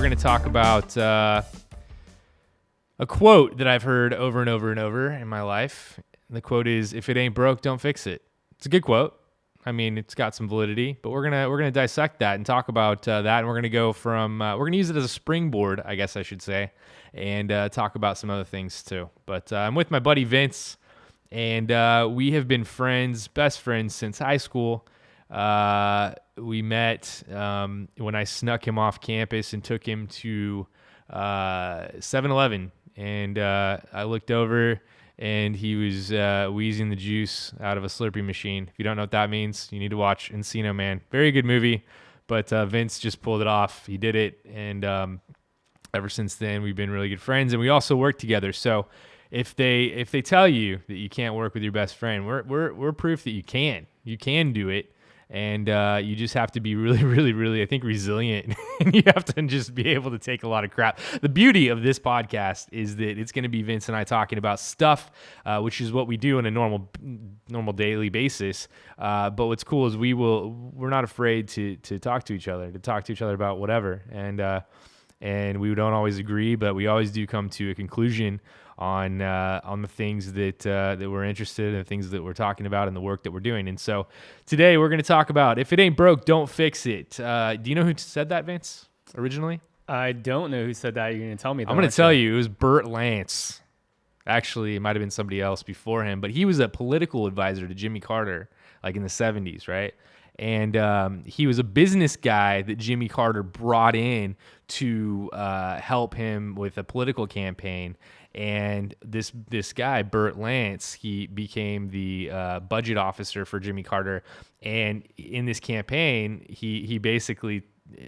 going to talk about a quote that I've heard over and over and over in my life. The quote is, "If it ain't broke, don't fix it." It's a good quote. I mean, it's got some validity, but we're gonna dissect that and talk about that, and we're gonna go from we're gonna use it as a springboard, I guess I should say, and talk about some other things too. But I'm with my buddy Vince, and we have been best friends since high school. We met when I snuck him off campus and took him to 7-Eleven, and I looked over. And he was wheezing the juice out of a Slurpee machine. If you don't know what that means, you need to watch Encino Man. Very good movie, but Vince just pulled it off. He did it, and ever since then, we've been really good friends, and we also work together. So if they tell you that you can't work with your best friend, we're proof that you can. You can do it. And you just have to be really, really, really, I think, resilient. And you have to just be able to take a lot of crap. The beauty of this podcast is that it's going to be Vince and I talking about stuff, which is what we do on a normal daily basis. But what's cool is we're not afraid to talk to each other about whatever. And we don't always agree, but we always do come to a conclusion on the things that we're interested in, the things that we're talking about, and the work that we're doing. And so today we're going to talk about, if it ain't broke, don't fix it. Do you know who said that, Vince, originally? I don't know who said that. You're going to tell me, though. I'm going to tell you. It was Burt Lance. Actually, it might have been somebody else before him, but he was a political advisor to Jimmy Carter, like in the 70s, right? And he was a business guy that Jimmy Carter brought in to help him with a political campaign. And this guy, Burt Lance, he became the budget officer for Jimmy Carter. And in this campaign, he basically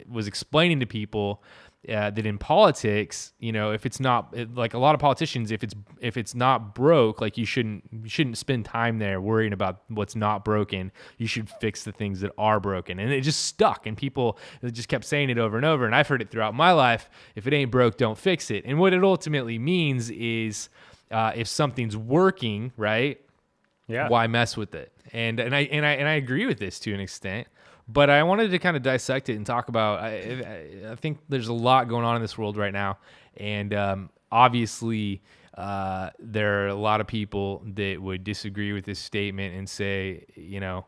was explaining to people that in politics, you know, if it's not, like a lot of politicians, if it's not broke, like you shouldn't spend time there worrying about what's not broken. You should fix the things that are broken. And it just stuck, and people just kept saying it over and over. And I've heard it throughout my life. If it ain't broke, don't fix it. And what it ultimately means is, if something's working, right? Yeah. Why mess with it? And I agree with this to an extent. But I wanted to kind of dissect it and talk about, I think there's a lot going on in this world right now. And obviously, there are a lot of people that would disagree with this statement and say, you know,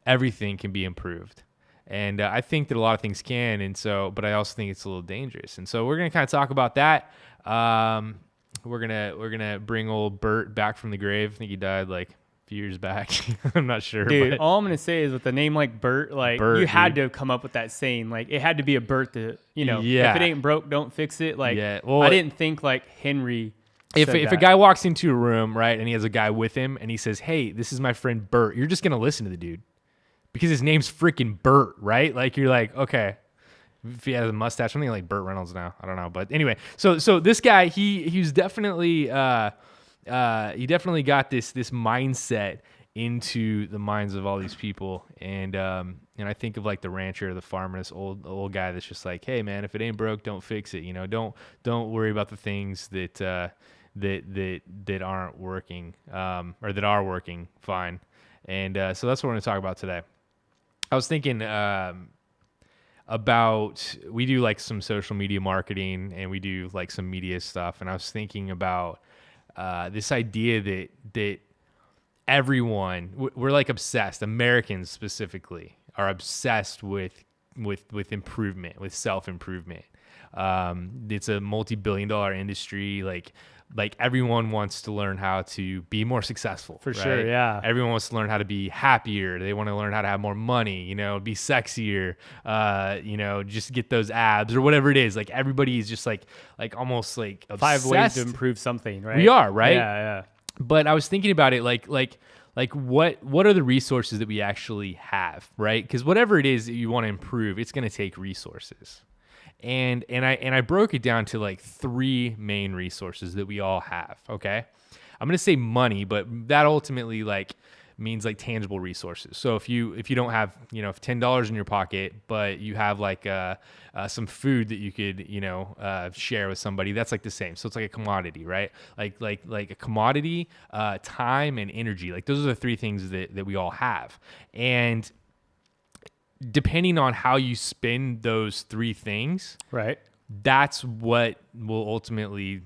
everything can be improved. And I think that a lot of things can. And so, but I also think it's a little dangerous. And so we're going to kind of talk about that. We're going to bring old Bert back from the grave. I think he died like years back. I'm not sure. Dude, but all I'm gonna say is with a name like Bert, like you had to come up with that saying. Like it had to be a Bert that, you know, if it ain't broke, don't fix it. Like well, I didn't think like Henry. If a guy walks into a room, right, and he has a guy with him and he says, "Hey, this is my friend Bert," you're just gonna listen to the dude because his name's freaking Bert, right? Like you're like, okay. If he has a mustache, something like Burt Reynolds now. I don't know, but anyway. So this guy, he's definitely he definitely got this mindset into the minds of all these people, and I think of like the rancher or the farmer, this old guy that's just like, hey man, if it ain't broke, don't fix it. You know, don't worry about the things that aren't working or that are working fine. And so that's what we're going to talk about today. I was thinking about, we do like some social media marketing and we do like some media stuff, and I was thinking about this idea that everyone, we're like obsessed, Americans specifically are obsessed with improvement, with self-improvement. It's a multi-billion-dollar industry. Like everyone wants to learn how to be more successful. For right? sure, yeah. Everyone wants to learn how to be happier. They want to learn how to have more money, you know, be sexier, you know, just get those abs or whatever it is. Like everybody is just like almost like obsessed. 5 ways to improve something, right? We are, right? Yeah. But I was thinking about it like what are the resources that we actually have, right? Because whatever it is that you want to improve, it's going to take resources. And I broke it down to like 3 main resources that we all have. Okay, I'm gonna say money, but that ultimately like means like tangible resources. So if you don't have, you know, $10 in your pocket, but you have like some food that you could, you know, share with somebody, that's like the same. So it's like a commodity, right? Like a commodity, time and energy. Like those are the 3 things that we all have. And depending on how you spend those 3 things, right, that's what will ultimately,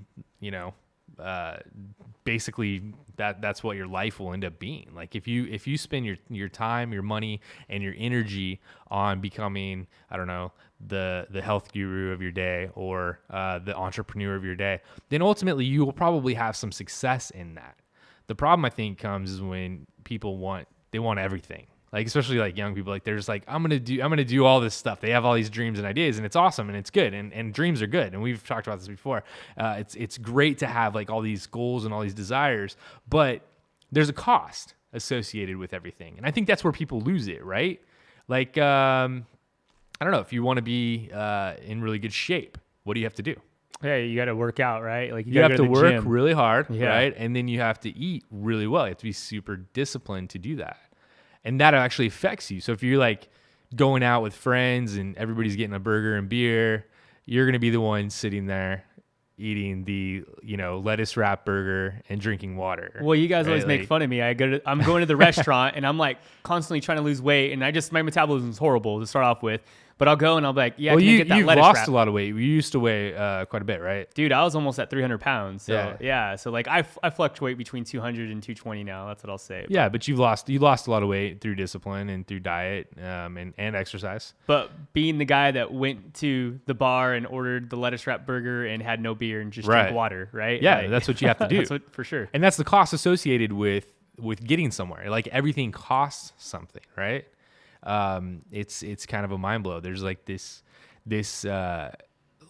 basically that's what your life will end up being. Like if you spend your time, your money, and your energy on becoming, I don't know, the health guru of your day or the entrepreneur of your day, then ultimately you will probably have some success in that. The problem I think comes is when people want everything. Like, especially like young people, like they're just like, I'm going to do all this stuff. They have all these dreams and ideas, and it's awesome and it's good. And dreams are good. And we've talked about this before. It's great to have like all these goals and all these desires, but there's a cost associated with everything. And I think that's where people lose it, right? Like, I don't know, if you want to be in really good shape, what do you have to do? Yeah, you got to work out, right? Like you have to work really hard, right? And then you have to eat really well. You have to be super disciplined to do that. And that actually affects you. So if you're like going out with friends and everybody's getting a burger and beer, you're going to be the one sitting there eating the, lettuce wrap burger and drinking water. Well, you guys always make fun of me. I'm going to the restaurant and I'm like constantly trying to lose weight, and my metabolism is horrible to start off with. But I'll go and I'll be like, yeah, you've lost wrap? A lot of weight. You used to weigh quite a bit, right? Dude, I was almost at 300 pounds. So yeah. So like I fluctuate between 200 and 220 now. That's what I'll say. Yeah, but you lost a lot of weight through discipline and through diet and exercise. But being the guy that went to the bar and ordered the lettuce wrap burger and had no beer and just drank water, right? Yeah, like, that's what you have to do. That's what, for sure. And that's the cost associated with getting somewhere. Like everything costs something, right? It's kind of a mind blow. There's like this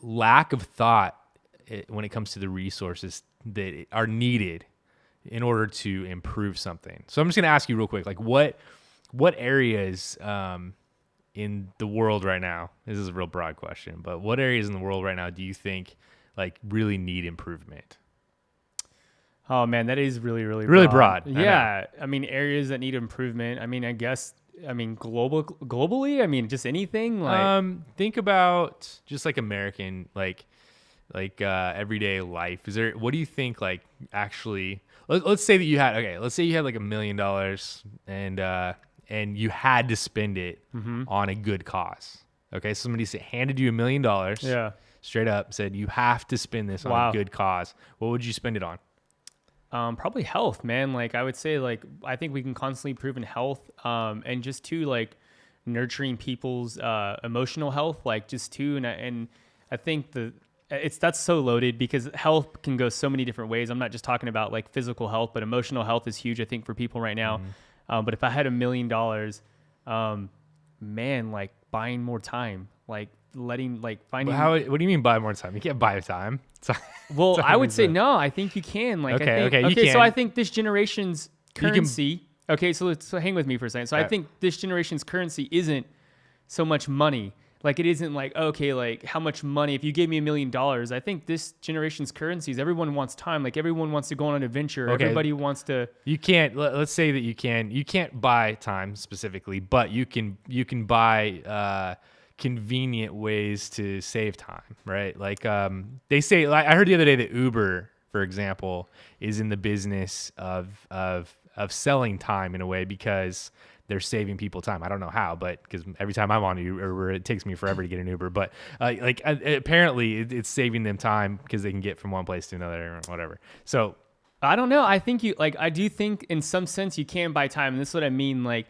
lack of thought when it comes to the resources that are needed in order to improve something. So I'm just going to ask you real quick, like what areas in the world right now, this is a real broad question, but what areas in the world right now do you think like really need improvement? Oh man, that is really, really, really broad. Yeah. I mean, areas that need improvement. I mean, globally, just anything like, think about just like American, like everyday life. What do you think, like actually, let's say you had like $1 million and you had to spend it on a good cause. Okay. So somebody handed you $1 million. Yeah. Straight up said, you have to spend this on a good cause. What would you spend it on? Probably health, man. Like I would say, like I think we can constantly improve in health, and just to like nurturing people's emotional health, like just to and I think that's so loaded because health can go so many different ways. I'm not just talking about like physical health, but emotional health is huge, I think, for people right now. But if I had $1 million, man, like buying more time, like finding. What do you mean buy more time? You can't buy time. Well, I would say no. I think you can. Like, okay, you can. So I think this generation's currency. Okay, so hang with me for a second. So I think this generation's currency isn't so much money. Like it isn't like, okay, like how much money? If you gave me $1 million, I think this generation's currency is everyone wants time. Like everyone wants to go on an adventure. Okay. Everybody wants to. You can't. Let's say that you can't buy time specifically, but you can buy. Convenient ways to save time, right? Like they say, I heard the other day that Uber, for example, is in the business of selling time in a way because they're saving people time. I don't know how, but because every time I'm on Uber, it takes me forever to get an Uber. But apparently, it's saving them time because they can get from one place to another or whatever. So I don't know. I think I do think in some sense you can buy time, and this is what I mean. Like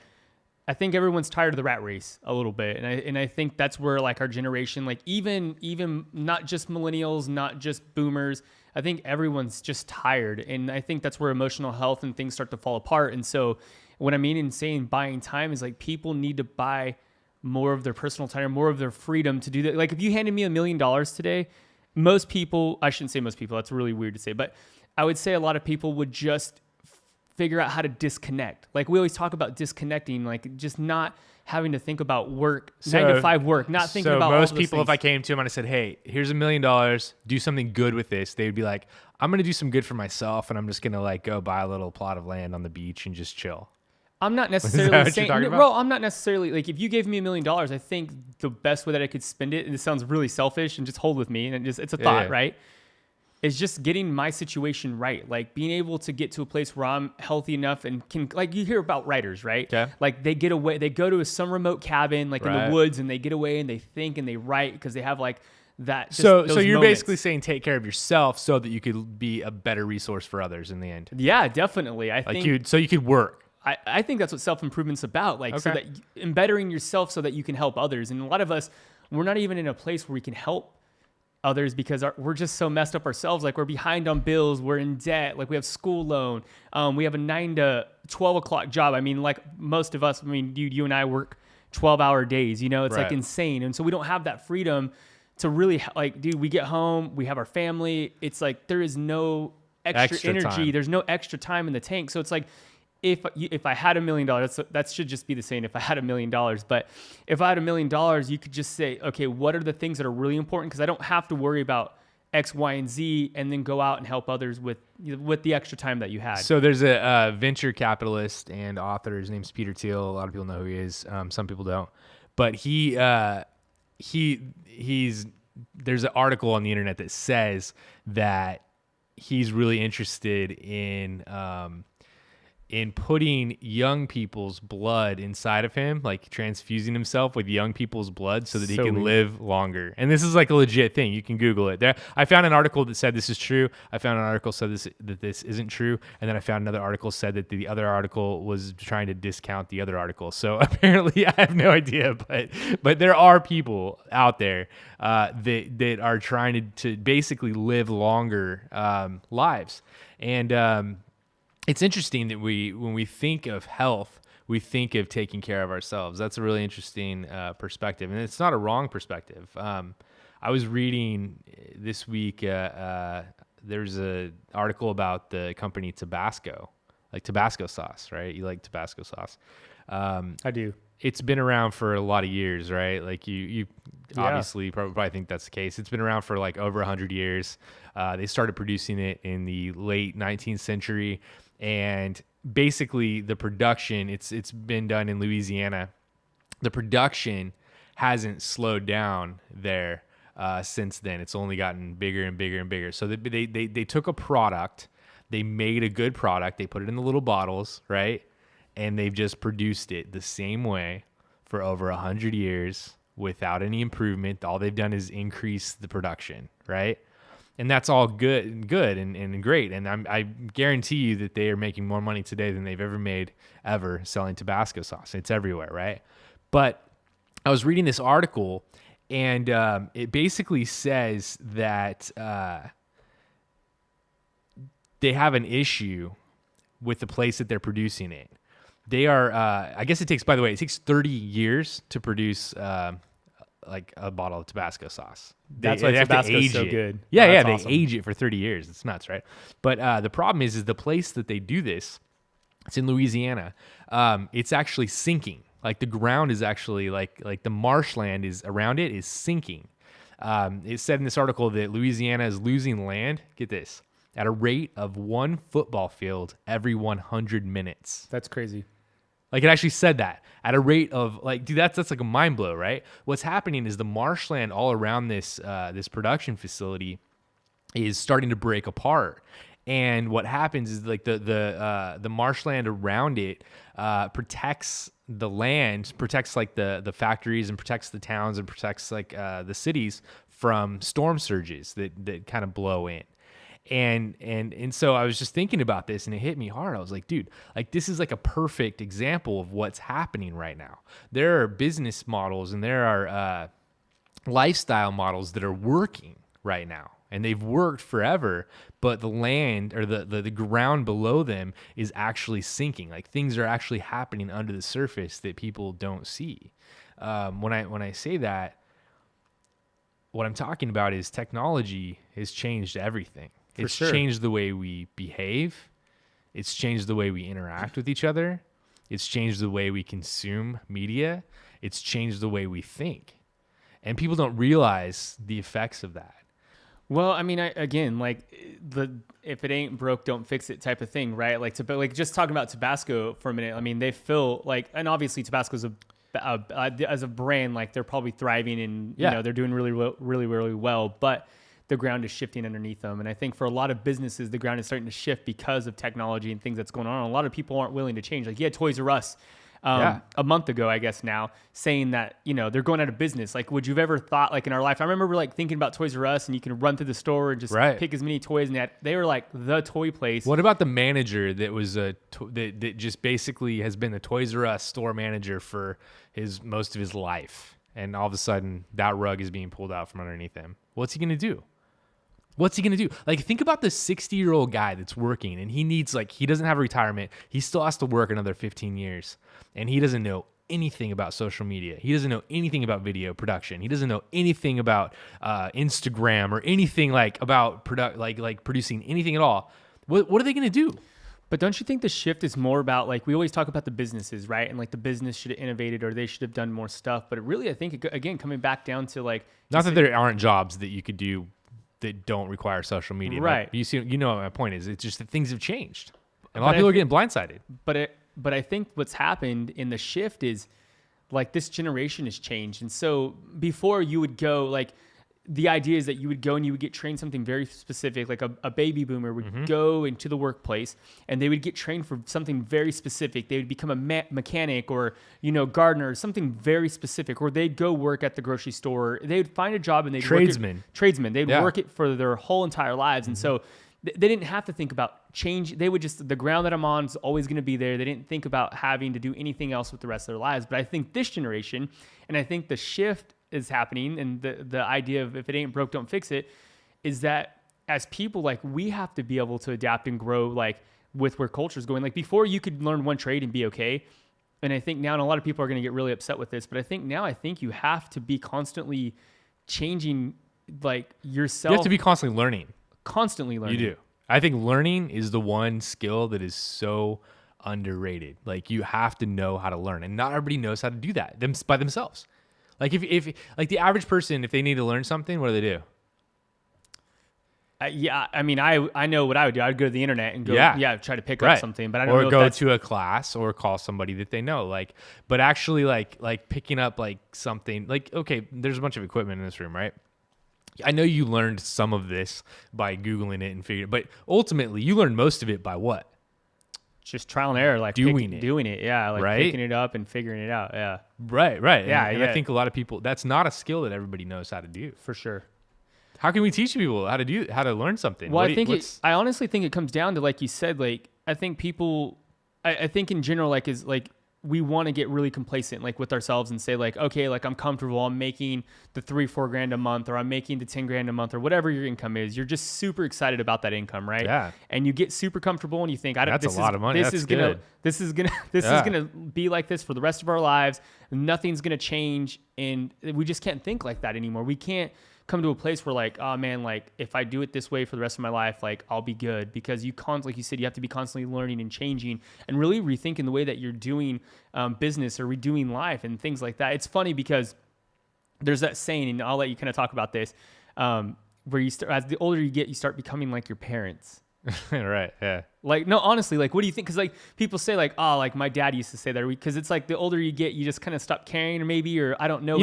I think everyone's tired of the rat race a little bit. And I think that's where like our generation, like even not just millennials, not just boomers, I think everyone's just tired. And I think that's where emotional health and things start to fall apart. And so what I mean in saying buying time is like people need to buy more of their personal time, more of their freedom to do that. Like if you handed me $1 million today, most people, I shouldn't say most people, that's really weird to say, but I would say a lot of people would just figure out how to disconnect. Like we always talk about disconnecting, like just not having to think about work, 9 to 5 work, not thinking about all those most people, things. If I came to them and I said, hey, here's $1 million, do something good with this, they would be like, I'm going to do some good for myself and I'm just going to like go buy a little plot of land on the beach and just chill. I'm not necessarily saying, bro, I'm not necessarily like, if you gave me $1 million, I think the best way that I could spend it, and this sounds really selfish and just hold with me, and it's a thought, right? Is just getting my situation right. Like being able to get to a place where I'm healthy enough and can, like you hear about writers, right? Okay. Like they get away, they go to some remote cabin, like in the woods, and they get away and they think and they write because they have like that just So those you're moments. basically saying take care of yourself so that you could be a better resource for others in the end. Yeah, definitely. I Like think so you could work. I think that's what self-improvement's about. Like, so Okay. that and bettering yourself so that you can help others. And a lot of us, we're not even in a place where we can help others because we're just so messed up ourselves. Like, we're behind on bills, we're in debt, like we have school loan, we have a 9 to 12 o'clock job. I mean, like most of us, I mean, you and I work 12-hour days, you know, it's like Right. insane. And so we don't have that freedom to really like, dude, we get home, we have our family. It's like, there is no extra energy. time. There's no extra time in the tank. So it's like, if I had $1 million, that should just be the same. If I had $1 million, but if I had $1 million, you could just say, okay, what are the things that are really important? Because I don't have to worry about X, Y, and Z, and then go out and help others with the extra time that you had. So there's a venture capitalist and author. His name's Peter Thiel. A lot of people know who he is. Some people don't. But he's there's an article on the internet that says that he's really interested in putting young people's blood inside of him, like transfusing himself with young people's blood so that he So can weird. live longer. And this is like a legit thing. You can Google it. There, I found an article that said this is true. I found an article said that this isn't true. And then I found another article said that the other article was trying to discount the other article. So apparently I have no idea, but there are people out there that are trying to basically live longer lives. And it's interesting that when we think of health, we think of taking care of ourselves. That's a really interesting perspective, and it's not a wrong perspective. I was reading this week. There's an article about the company Tabasco, like Tabasco sauce, right? You like Tabasco sauce. I do. It's been around for a lot of years, right? Like you Yeah. obviously probably think that's the case. It's been around for like over 100 years. They started producing it in the late 19th century. And basically the production, it's been done in Louisiana. The production hasn't slowed down there since then. It's only gotten bigger and bigger and bigger. So they took a product, they made a good product, they put it in the little bottles, right? And they've just produced it the same way for over 100 years without any improvement. All they've done is increase the production, right? And that's all good and great. And I guarantee you that they are making more money today than they've ever made ever selling Tabasco sauce. It's everywhere, right? But I was reading this article, and it basically says that they have an issue with the place that they're producing it. They are, I guess it takes 30 years to produce like a bottle of Tabasco sauce. That's why have to Tabasco's age so it. good. Yeah, That's they awesome. age it for 30 years. It's nuts, right? But the problem is the place that they do this, it's in Louisiana. It's actually sinking. Like the ground is actually like the marshland is around it is sinking. It said in this article that Louisiana is losing land. Get this, at a rate of 1 football field every 100 minutes. That's crazy. Like it actually said that at a rate of like, dude, that's like a mind blow, right? What's happening is the marshland all around this this production facility is starting to break apart. And what happens is like the marshland around it protects the land, protects like the factories and protects the towns and protects like the cities from storm surges that kind of blow in. And so I was just thinking about this and it hit me hard. I was like, dude, like this is like a perfect example of what's happening right now. There are business models and there are lifestyle models that are working right now. And they've worked forever, but the land or the ground below them is actually sinking. Like things are actually happening under the surface that people don't see. When I say that, what I'm talking about is technology has changed everything. It's sure. changed the way we behave. It's changed the way we interact with each other. It's changed the way we consume media. It's changed the way we think. And people don't realize the effects of that. Well, I mean, again, like if it ain't broke, don't fix it type of thing, right? Like just talking about Tabasco for a minute. I mean, they feel like, and obviously Tabasco's as a brand, like they're probably thriving and you know they're doing really well, but the ground is shifting underneath them. And I think for a lot of businesses, the ground is starting to shift because of technology and things that's going on. A lot of people aren't willing to change. Like, yeah, Toys R Us a month ago, I guess now, saying that, they're going out of business. Like, would you have ever thought, like, in our life, I remember like thinking about Toys R Us, and you can run through the store and just pick as many toys, and they were like the toy place. What about the manager that was that just basically has been the Toys R Us store manager for most of his life, and all of a sudden that rug is being pulled out from underneath him? What's he gonna do? What's he going to do? Like, think about the 60-year-old guy that's working, and he doesn't have a retirement. He still has to work another 15 years, and he doesn't know anything about social media. He doesn't know anything about video production. He doesn't know anything about Instagram or anything like about producing anything at all. What are they going to do? But don't you think the shift is more about, like, we always talk about the businesses, right? And like the business should have innovated, or they should have done more stuff. But really, I think, again, coming back down to like, not that there aren't jobs that you could do that don't require social media, right? But you know what my point is. It's just that things have changed, and a lot of people are getting blindsided. But I think what's happened in the shift is, like, this generation has changed, and so before you would go, like, the idea is that you would go and you would get trained something very specific, like a baby boomer would go into the workplace and they would get trained for something very specific. They would become a mechanic or, gardener, or something very specific, or they'd go work at the grocery store. They would find a job and they'd tradesman. They'd work it for their whole entire lives. And so they didn't have to think about change. They would just, the ground that I'm on is always going to be there. They didn't think about having to do anything else with the rest of their lives. But I think this generation, and I think the shift is happening, and the idea of if it ain't broke, don't fix it, is that as people, like, we have to be able to adapt and grow, like, with where culture is going. Like, before you could learn one trade and be okay. And I think now, and a lot of people are going to get really upset with this, but I think now, you have to be constantly changing, like, yourself. You have to be constantly learning. You do. I think learning is the one skill that is so underrated. Like, you have to know how to learn, and not everybody knows how to do that by themselves. Like, if like the average person, if they need to learn something, what do they do? I know what I would do. I would go to the internet and try to pick up something, but I don't know. Or go to a class, or call somebody that they know. Like, but actually, like picking up like something. Like, okay, there's a bunch of equipment in this room, right? I know you learned some of this by Googling it and figuring it, but ultimately, you learned most of it by what? Just trial and error, like doing it, yeah, like picking it up and figuring it out, yeah. Right. Yeah, and I think a lot of people, that's not a skill that everybody knows how to do. For sure. How can we teach people how to learn something? Well, I honestly think it comes down to, like you said, like, I think people, I think in general, like, is like, we want to get really complacent, like, with ourselves and say, like, okay, like, I'm comfortable. I'm making the $3-4 grand a month, or I'm making the 10 grand a month, or whatever your income is. You're just super excited about that income, right? Yeah. And you get super comfortable, and you think, that's a lot of money. This is gonna be like this for the rest of our lives. Nothing's gonna change, and we just can't think like that anymore. We can't come to a place where, like, oh man, like, if I do it this way for the rest of my life, like, I'll be good. Because like you said, you have to be constantly learning and changing and really rethinking the way that you're doing business or redoing life and things like that. It's funny because there's that saying, and I'll let you kind of talk about this, where you start, as the older you get, you start becoming like your parents. Right. Yeah. Like, no, honestly, like, what do you think? Because, like, people say, like, oh, like, my dad used to say that, because it's like the older you get, you just kind of stop caring, or maybe, or I don't know.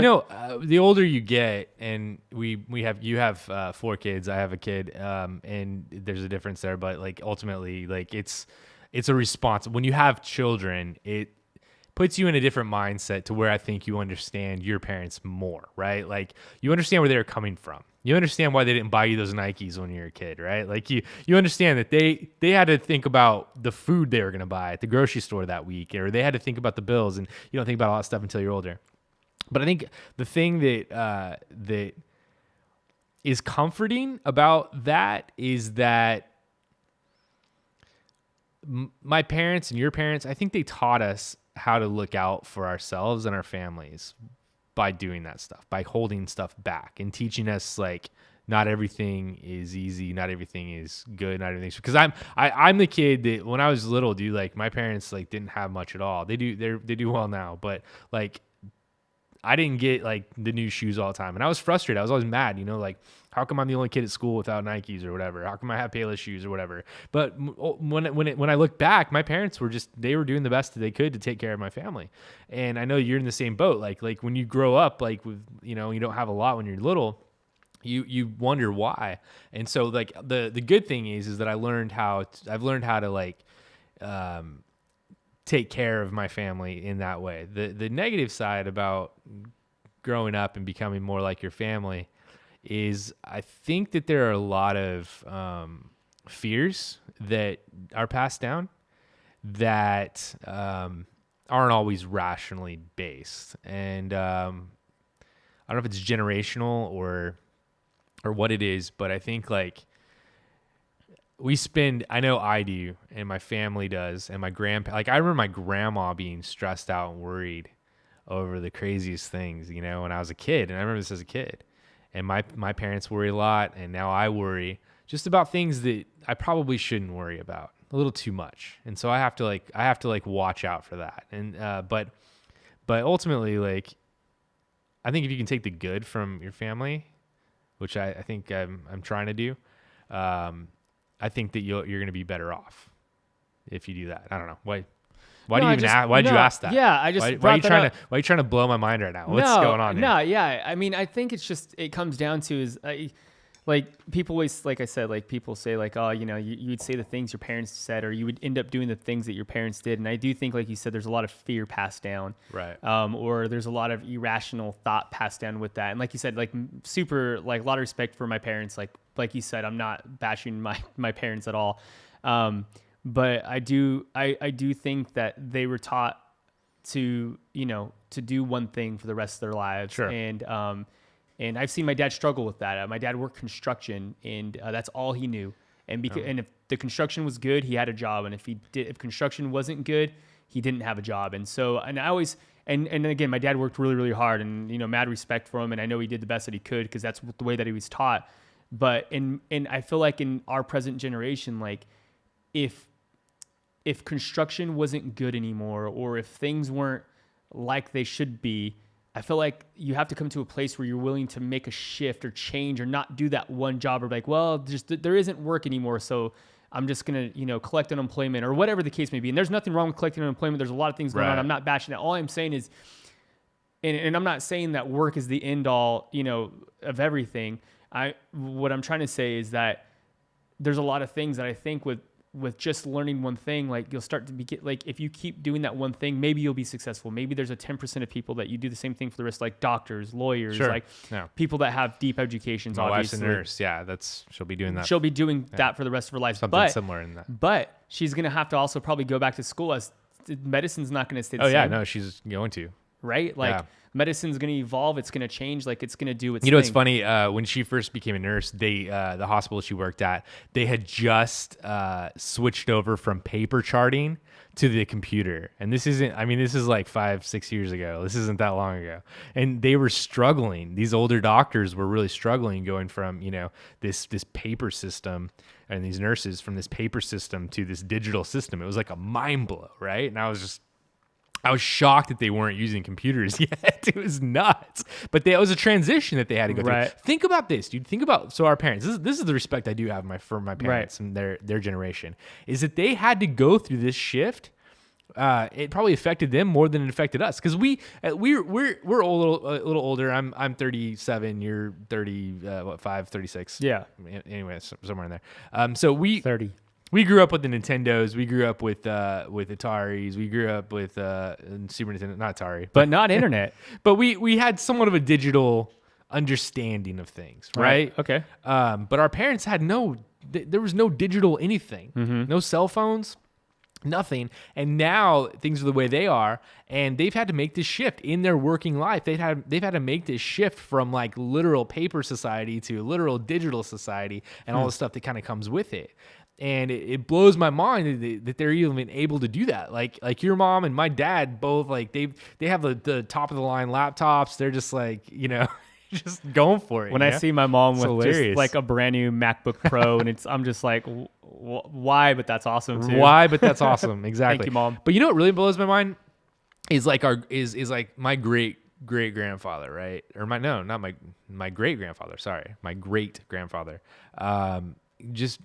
The older you get, and you have 4 kids, I have a kid, and there's a difference there, but, like, ultimately, like, it's a response. When you have children, it puts you in a different mindset to where I think you understand your parents more, right? Like, you understand where they're coming from. You understand why they didn't buy you those Nikes when you were a kid, right? Like, you understand that they had to think about the food they were going to buy at the grocery store that week, or they had to think about the bills, and you don't think about all that stuff until you're older. But I think the thing that is comforting about that is that my parents and your parents, I think they taught us how to look out for ourselves and our families by doing that stuff, by holding stuff back and teaching us, like, not everything is easy, not everything is good, not everything's, because I'm the kid that when I was little, dude, like, my parents, like, didn't have much at all. They do well now, but, like, I didn't get, like, the new shoes all the time, and I was frustrated. I was always mad, like, how come I'm the only kid at school without Nikes or whatever? How come I have Payless shoes or whatever? But when I look back, my parents they were doing the best that they could to take care of my family. And I know you're in the same boat. Like when you grow up, like, with, you don't have a lot when you're little, you wonder why. And so, like, the good thing is that I've learned how to, like, take care of my family in that way. The negative side about growing up and becoming more like your family is I think that there are a lot of fears that are passed down that aren't always rationally based. And I don't know if it's generational or what it is, but I think like I know I do, and my family does, and my grandpa, like I remember my grandma being stressed out and worried over the craziest things, you know, when I was a kid. And I remember this as a kid, and my parents worry a lot. And now I worry just about things that I probably shouldn't worry about a little too much. And so I have to watch out for that. And, but ultimately, like, I think if you can take the good from your family, which I think I'm trying to do, I think that you're going to be better off if you do that. I don't know. Why did you ask that? Yeah, I just why are you trying to blow my mind right now? What's going on here? No, yeah. I mean, I think it comes down to is like people always, like I said, like people say like, oh, you know, you would say the things your parents said, or you would end up doing the things that your parents did. And I do think, like you said, there's a lot of fear passed down, right? Or there's a lot of irrational thought passed down with that. And like you said, like super, like a lot of respect for my parents. Like you said, I'm not bashing my parents at all. But I do think that they were taught to do one thing for the rest of their lives. Sure. And I've seen my dad struggle with that. My dad worked construction, and that's all he knew. And and if the construction was good, he had a job. And if construction wasn't good, he didn't have a job. And so, and I always, and again, my dad worked really, really hard, and, you know, mad respect for him. And I know he did the best that he could, because that's the way that he was taught. But I feel like in our present generation, like if construction wasn't good anymore, or if things weren't like they should be, I feel like you have to come to a place where you're willing to make a shift or change, or not do that one job, or like, well, there isn't work anymore, so I'm just going to, you know, collect unemployment, or whatever the case may be. And there's nothing wrong with collecting unemployment. There's a lot of things going on. I'm not bashing that. All I'm saying is, and I'm not saying that work is the end all, you know, of everything. What I'm trying to say is that there's a lot of things that I think with just learning one thing, like you'll start to like, if you keep doing that one thing, maybe you'll be successful. Maybe there's a 10% of people that you do the same thing for the rest, like doctors, lawyers, sure. like people that have deep educations. My obviously. wife's a nurse. Yeah, she'll be doing that. She'll be doing that for the rest of her life. Something similar in that. But she's going to have to also probably go back to school, as medicine's not going to stay the same. Oh yeah, no, she's going to. Right? Like medicine's going to evolve. It's going to change. Like it's going to do its You know, thing. it's funny. When she first became a nurse, the hospital she worked at, they had just switched over from paper charting to the computer. And this is like 5-6 years ago. This isn't that long ago. And they were struggling. These older doctors were really struggling going from, you know, this paper system, and these nurses from this paper system to this digital system. It was like a mind blow, right? And I was shocked that they weren't using computers yet. It was nuts. But it was a transition that they had to go through. Think about this, dude. So our parents, this is the respect I do have for my parents and their generation, is that they had to go through this shift. It probably affected them more than it affected us, because we're a little older. I'm 37. You're 35, 36. Yeah. Anyway, somewhere in there. So 30. We grew up with the Nintendos. We grew up with Ataris. We grew up with Super Nintendo, not Atari, but not internet. But we had somewhat of a digital understanding of things, right? Okay. But our parents had there was no digital anything, no cell phones, nothing. And now things are the way they are, and they've had to make this shift in their working life. They've had to make this shift from like literal paper society to literal digital society, and all the stuff that kind of comes with it. And it blows my mind that they're even able to do that. Like your mom and my dad both, like they have the top of the line laptops. They're just like, you know, just going for it. When I see my mom with hilarious. Just like a brand new MacBook Pro, and I'm just like, why? But that's awesome too. Why? But that's awesome. Exactly. Thank you, Mom. But you know what really blows my mind is like like my great grandfather, right? Or my great grandfather. Sorry, my great grandfather.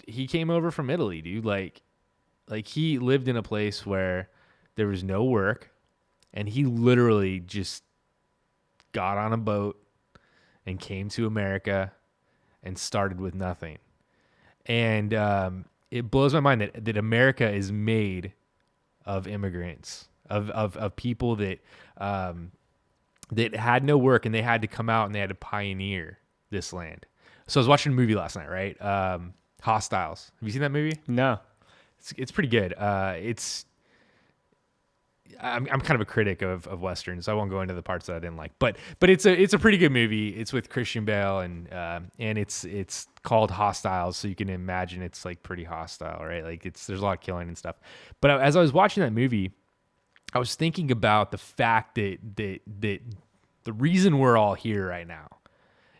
He came over from Italy, dude. Like he lived in a place where there was no work, and he literally just got on a boat and came to America and started with nothing. And it blows my mind that America is made of immigrants, of people that that had no work and they had to come out and they had to pioneer this land. So I was watching a movie last night, right? Hostiles. Have you seen that movie? No. It's pretty good. I'm kind of a critic of westerns. So I won't go into the parts that I didn't like, but it's a pretty good movie. It's with Christian Bale and it's called Hostiles, so you can imagine it's like pretty hostile, right? Like there's a lot of killing and stuff. But as I was watching that movie, I was thinking about the fact that the reason we're all here right now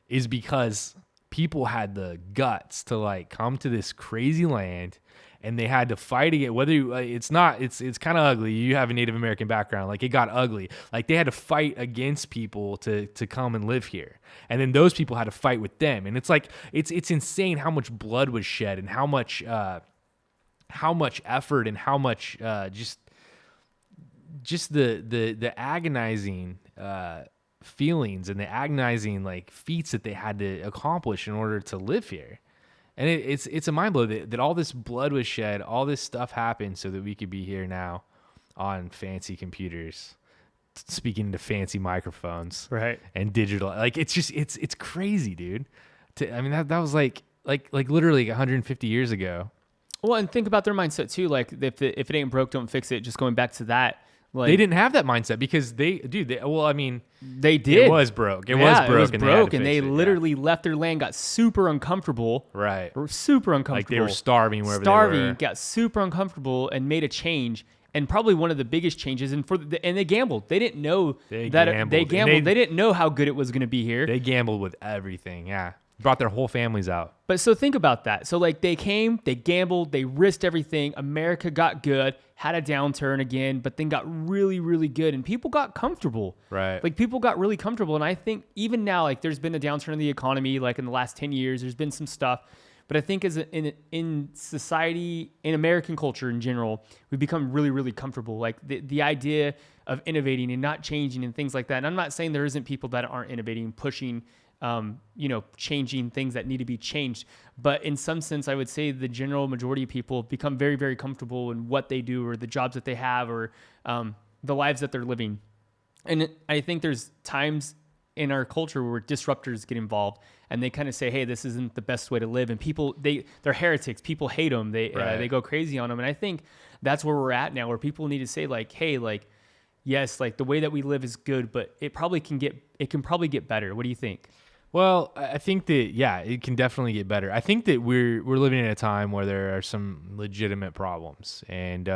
is because people had the guts to like come to this crazy land and they had to fight against, whether you, it's kind of ugly. You have a Native American background. Like it got ugly. Like they had to fight against people to come and live here. And then those people had to fight with them. And it's like, it's insane how much blood was shed and how much effort and how much, just the agonizing, feelings and the agonizing like feats that they had to accomplish in order to live here. And it's a mind blow that all this blood was shed, all this stuff happened so that we could be here now on fancy computers, speaking to fancy microphones, Right. and digital. Like it's just it's crazy, dude. I mean that was like literally 150 years ago. Well, and think about their mindset too. Like if it ain't broke, don't fix it. Just going back to that. Like, they didn't have that mindset because they did. They It was broke. It was broke, and they literally left their land, got super uncomfortable. Right. Super uncomfortable. Like they were starving wherever they were. Got super uncomfortable, and made a change. And probably one of the biggest changes. And they gambled. They didn't know They gambled. They didn't know how good it was going to be here. They gambled with everything. Yeah. Brought their whole families out. But so think about that. So like they came, they gambled, they risked everything. America got good, had a downturn again, but then got really, really good. And people got comfortable. Right. Like people got really comfortable. And I think even now, like there's been a downturn in the economy, like in the last 10 years, there's been some stuff. But I think in society, in American culture in general, we've become really, really comfortable. Like the idea of innovating and not changing and things like that. And I'm not saying there isn't people that aren't innovating, pushing, changing things that need to be changed. But in some sense, I would say the general majority of people have become very, very comfortable in what they do or the jobs that they have or the lives that they're living. And I think there's times in our culture where disruptors get involved and they kind of say, hey, this isn't the best way to live. And people, they're heretics. People hate them. They go crazy on them. And I think that's where we're at now, where people need to say like, hey, like, yes, like the way that we live is good, but it can probably get better. What do you think? Well, I think that, yeah, it can definitely get better. I think that we're living in a time where there are some legitimate problems, and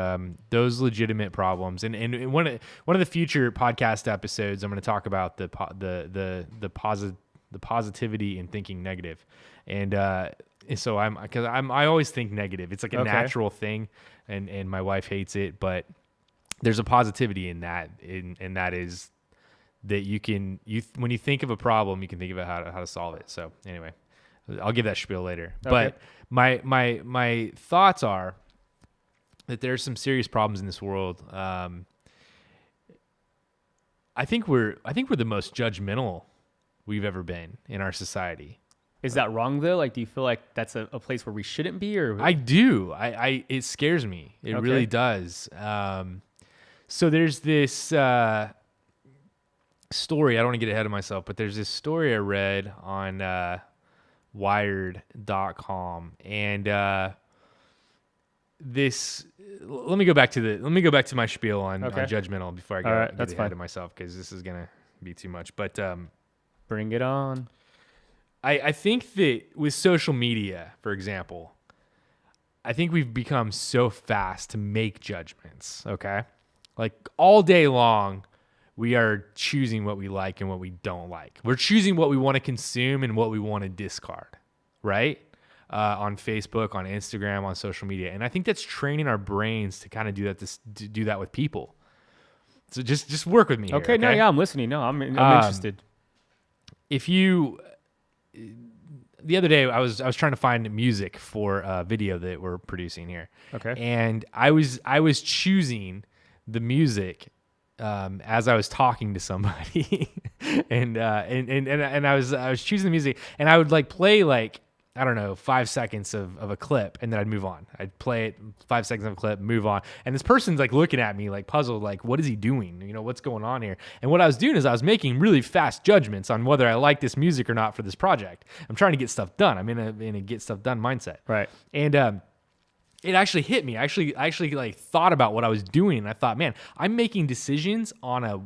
those legitimate problems, and one of the future podcast episodes, I'm going to talk about the positivity in thinking negative, and so I always think negative. It's like a natural thing, and my wife hates it, but there's a positivity in that, and that is that when you think of a problem, you can think about how to solve it. So anyway, I'll give that spiel later. Okay. But my thoughts are that there's some serious problems in this world. I think we're the most judgmental we've ever been in our society. Is that wrong though? Like, do you feel like that's a place where we shouldn't be? Or I do. It scares me. It really does. So there's this story. I don't want to get ahead of myself, but there's this story I read on Wired.com, and this. Let me go back to my spiel on judgmental before I get ahead of myself, because this is gonna be too much. But bring it on. I think that with social media, for example, I think we've become so fast to make judgments. Okay, like all day long, we are choosing what we like and what we don't like. We're choosing what we want to consume and what we want to discard, right? On Facebook, on Instagram, on social media. And I think that's training our brains to kind of do that with people. So just work with me here, okay? No, yeah, I'm listening. No, I'm interested. The other day I was trying to find music for a video that we're producing here. Okay. And I was choosing the music as I was talking to somebody, and I was choosing the music, and I would like play like I don't know, 5 seconds of a clip, and then I'd move on. I'd play it, 5 seconds of a clip, move on. And this person's like looking at me like puzzled, like, what is he doing? You know, what's going on here? And what I was doing is I was making really fast judgments on whether I like this music or not for this project. I'm trying to get stuff done. I'm in a get stuff done mindset. Right. And it actually hit me. I actually like thought about what I was doing, and I thought, man, I'm making decisions on a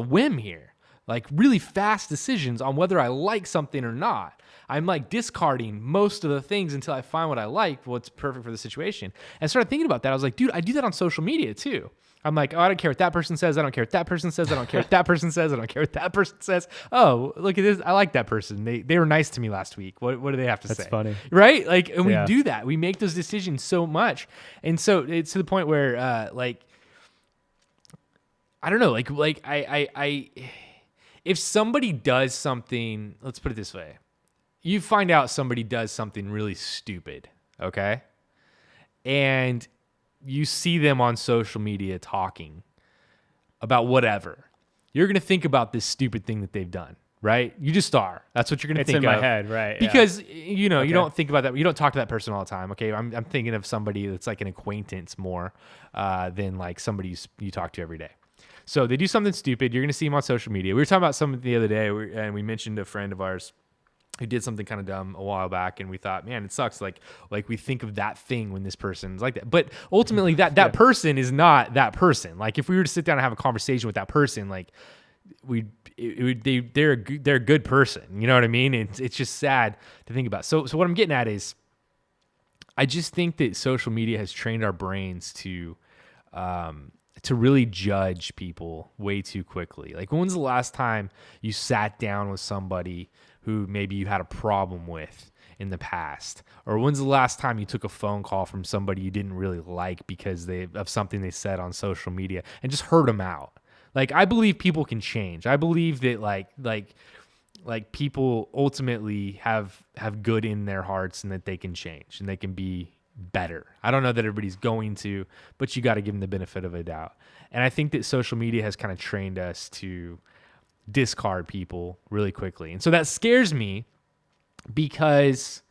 whim here. Like really fast decisions on whether I like something or not. I'm like discarding most of the things until I find what I like, what's perfect for the situation. And I started thinking about that. I was like, dude, I do that on social media too. I'm like, oh, I don't care what that person says. I don't care what that person says. I don't care what that person says. I don't care what that person says. Oh, look at this. I like that person. They were nice to me last week. What do they have to say? That's funny. Right? Like, and we do that. We make those decisions so much. And so it's to the point where like, I don't know, like I if somebody does something, let's put it this way. You find out somebody does something really stupid, okay? And you see them on social media talking about whatever. You're going to think about this stupid thing that they've done, right? You just are. That's what you're going to think of. It's in my head, right? Because, you know, you don't think about that. You don't talk to that person all the time, okay? I'm thinking of somebody that's like an acquaintance more than like somebody you talk to every day. So they do something stupid. You're going to see them on social media. We were talking about something the other day, and we mentioned a friend of ours who did something kind of dumb a while back, and we thought, man, it sucks. Like we think of that thing when this person's like that, but ultimately that person is not that person. Like if we were to sit down and have a conversation with that person, like they're a good person. You know what I mean? It's just sad to think about. So what I'm getting at is, I just think that social media has trained our brains to really judge people way too quickly. Like when's the last time you sat down with somebody who maybe you had a problem with in the past? Or when's the last time you took a phone call from somebody you didn't really like because of something they said on social media and just heard them out? Like, I believe people can change. I believe that like people ultimately have good in their hearts and that they can change and they can be better. I don't know that everybody's going to, but you got to give them the benefit of a doubt. And I think that social media has kind of trained us to discard people really quickly. And so that scares me because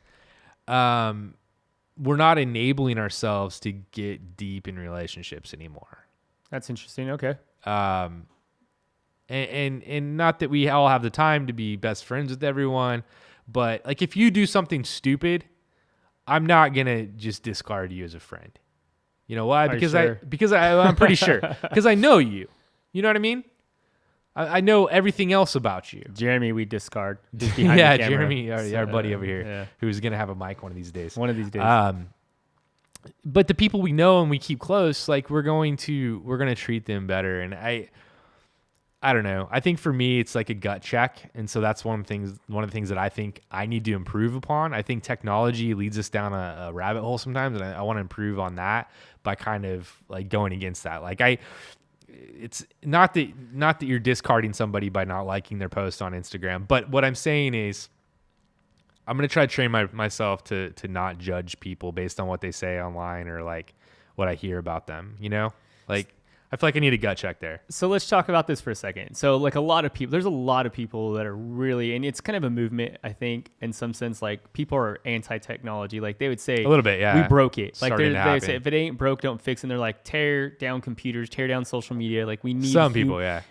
we're not enabling ourselves to get deep in relationships anymore. That's interesting. Okay. And not that we all have the time to be best friends with everyone, but like if you do something stupid, I'm not going to just discard you as a friend. You know why? Because I'm pretty sure. Because I know you. You know what I mean? I know everything else about you. Jeremy, we discard. Just behind the camera. Jeremy, our buddy over here, who's going to have a mic one of these days. One of these days. But the people we know and we keep close, like we're going to treat them better. And I don't know. I think for me, it's like a gut check. And so that's one of the things that I think I need to improve upon. I think technology leads us down a rabbit hole sometimes. And I want to improve on that by kind of like going against that. Like it's not that you're discarding somebody by not liking their post on Instagram. But what I'm saying is I'm going to try to train myself to not judge people based on what they say online or like what I hear about them, you know? Like I feel like I need a gut check there. So let's talk about this for a second. So like there's a lot of people that are really, and it's kind of a movement, I think, in some sense, like people are anti-technology. Like they would say, a little bit, yeah. We broke it. Like they say, happen. if it ain't broke, don't fix it. And they're like, tear down computers, tear down social media. Like we need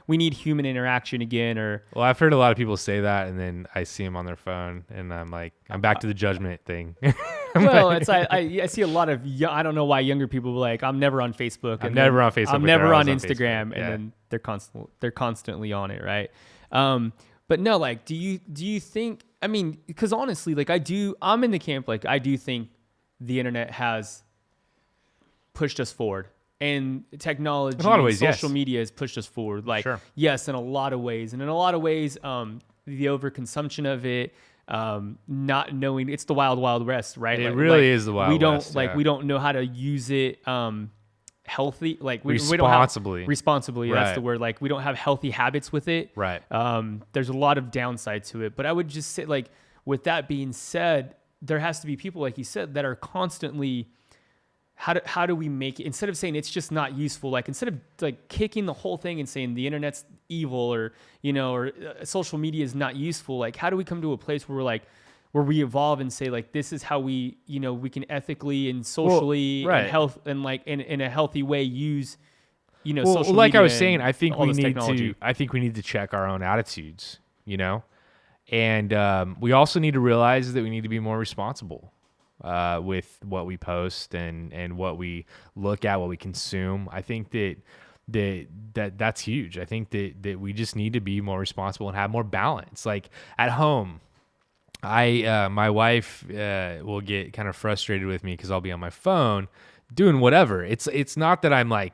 we need human interaction again. Or well, I've heard a lot of people say that, and then I see them on their phone, and I'm like, I'm back to the judgment thing. Well, it's I see a lot of I don't know why younger people are like, I'm never on Facebook. I'm never on Facebook. I'm never on Instagram, and then they're constantly on it, right? But no, like, do you think? I mean, because honestly, like I'm in the camp. Like I do think the internet has pushed us forward, and technology, in a lot of ways, social media has pushed us forward. Like, sure. Yes, in a lot of ways, and in a lot of ways, the overconsumption of it. Not knowing it's the wild west, right? It really is the wild west. We don't know how to use it healthy, like responsibly. Responsibly, right. That's the word. Like we don't have healthy habits with it. Right. There's a lot of downside to it, but I would just say, like, with that being said, there has to be people, like you said, that are constantly. How do we make it, instead of saying it's just not useful, like instead of like kicking the whole thing and saying the internet's evil or, you know, or social media is not useful, like how do we come to a place where we're like, where we evolve and say like, this is how we, we can ethically and socially right. and health and like in a healthy way use, Well, social like I media was saying, and I think all we this need technology. to. I think we need to check our own attitudes. And we also need to realize that we need to be more responsible with what we post and what we look at, what we consume. I think that's huge. I think that we just need to be more responsible and have more balance. Like at home, my wife will get kind of frustrated with me because I'll be on my phone doing whatever. It's not that I'm like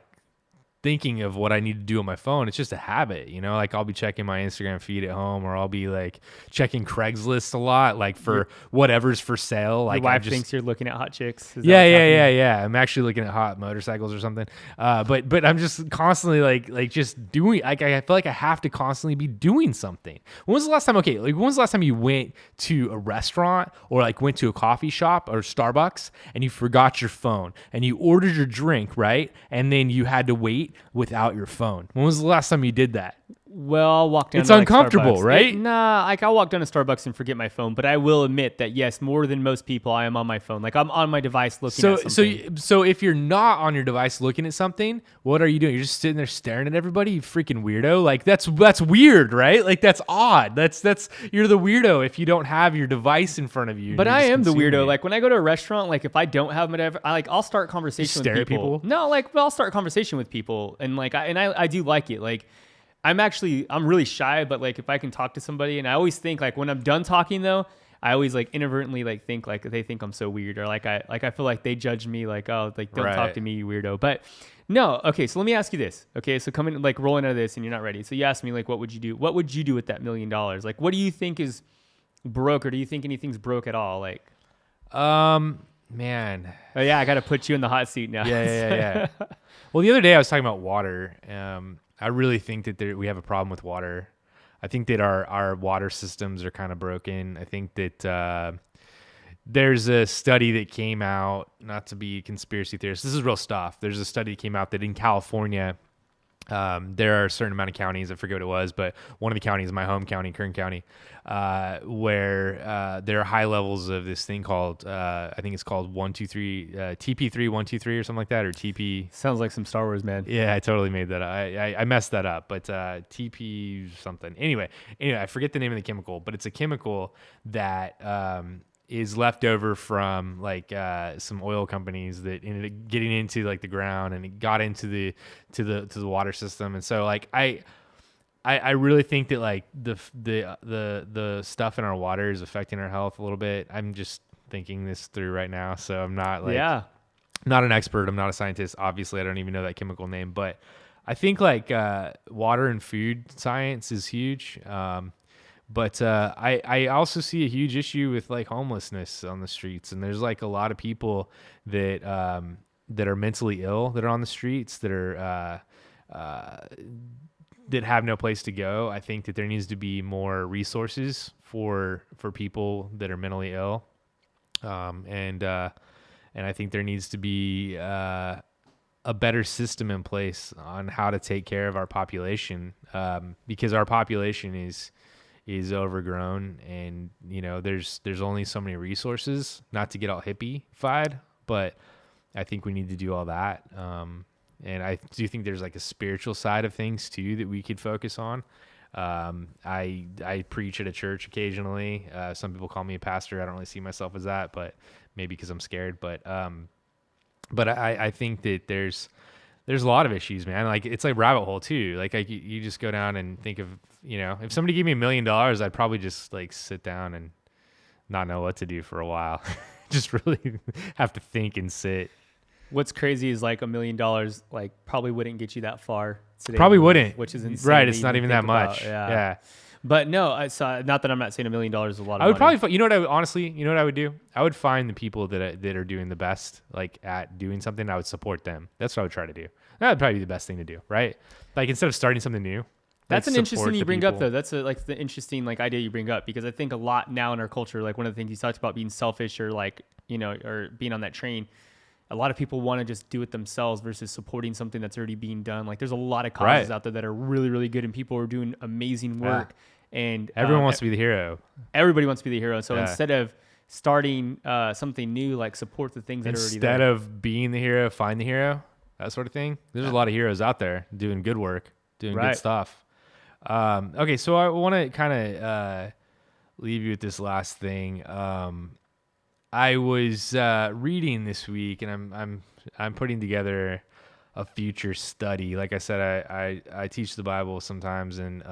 thinking of what I need to do on my phone. It's just a habit, like I'll be checking my Instagram feed at home, or I'll be like checking Craigslist a lot, like for whatever's for sale. Like Your wife thinks you're looking at hot chicks. Yeah. I'm actually looking at hot motorcycles or something. But I'm just constantly like just doing. Like I feel like I have to constantly be doing something. When was the last time? Okay, like when was the last time you went to a restaurant or like went to a coffee shop or Starbucks and you forgot your phone and you ordered your drink, right? And then you had to wait without your phone. When was the last time you did that? Well, I'll walk down. It's to uncomfortable, Starbucks. right? Like I'll walk down to Starbucks and forget my phone, but I will admit that yes, more than most people, I am on my phone. Like I'm on my device looking at something. So if you're not on your device looking at something, what are you doing? You're just sitting there staring at everybody, you freaking weirdo. Like that's weird, right? Like that's odd. That's you're the weirdo if you don't have your device in front of you. But I am the weirdo. Like when I go to a restaurant, like if I don't have whatever, I'll start conversation with people. No, I'll start conversation with people, and I do like it. Like I'm really shy, but like if I can talk to somebody, and I always think like when I'm done talking though, I always like inadvertently like think like they think I'm so weird, or like I feel like they judge me, like, oh, like don't talk to me, you weirdo. But no, okay, so let me ask you this. Okay, so coming like rolling out of this and you're not ready. So you asked me like what would you do? What would you do with that $1 million? Like what do you think is broke, or do you think anything's broke at all? Like man. Oh yeah, I gotta put you in the hot seat now. Yeah. Well, the other day I was talking about water. I really think that we have a problem with water. I think that our water systems are kind of broken. I think that there's a study that came out, not to be a conspiracy theorist, this is real stuff. There's a study that came out that in California, there are a certain amount of counties, I forget what it was, but one of the counties, my home county, Kern County, where there are high levels of this thing called, I think it's called TP3 123 or something like that, or TP. Sounds like some Star Wars, man. Yeah, I totally made that up. I messed that up, but TP something. Anyway, I forget the name of the chemical, but it's a chemical that is left over from like some oil companies that ended up getting into like the ground, and it got into the water system. And so like I really think that like the stuff in our water is affecting our health a little bit. I'm just thinking this through right now, so I'm not like not an expert. I'm not a scientist. Obviously, I don't even know that chemical name, but I think like water and food science is huge. But I also see a huge issue with like homelessness on the streets, and there's like a lot of people that that are mentally ill that are on the streets that are that have no place to go. I think that there needs to be more resources for people that are mentally ill, and I think there needs to be a better system in place on how to take care of our population, because our population is overgrown, and there's only so many resources. Not to get all hippie-fied, but I think we need to do all that. And I do think there's like a spiritual side of things too that we could focus on. I preach at a church occasionally. Some people call me a pastor. I don't really see myself as that, but maybe because I'm scared. But I think that there's a lot of issues, man. Like it's like rabbit hole too. Like you just go down and think of, if somebody gave me $1 million, I'd probably just like sit down and not know what to do for a while. Just really have to think and sit. What's crazy is like $1 million, like probably wouldn't get you that far today. Probably wouldn't, which is insane. Right. It's not even that much. Yeah. But no, not that I'm not saying $1 million is a lot of money. I would probably, you know what I would do? I would find the people that are doing the best, like at doing something. I would support them. That's what I would try to do. That would probably be the best thing to do, right? Like instead of starting something new. That's like, an interesting you bring people. up though. That's the interesting like idea you bring up, because I think a lot now in our culture, like one of the things you talked about being selfish, or like, or being on that train. A lot of people want to just do it themselves versus supporting something that's already being done. Like there's a lot of causes out there that are really, really good, and people are doing amazing work. and Everyone wants to be the hero. everybody wants to be the hero. So Yeah. instead of starting something new, like support the things that are already there. Instead of being the hero, find the hero, that sort of thing. There's a lot of heroes out there doing good work, doing good Right. stuff. Okay, so I want to kind of leave you with this last thing. I was reading this week, and I'm putting together a future study. Like I said, I teach the Bible sometimes, and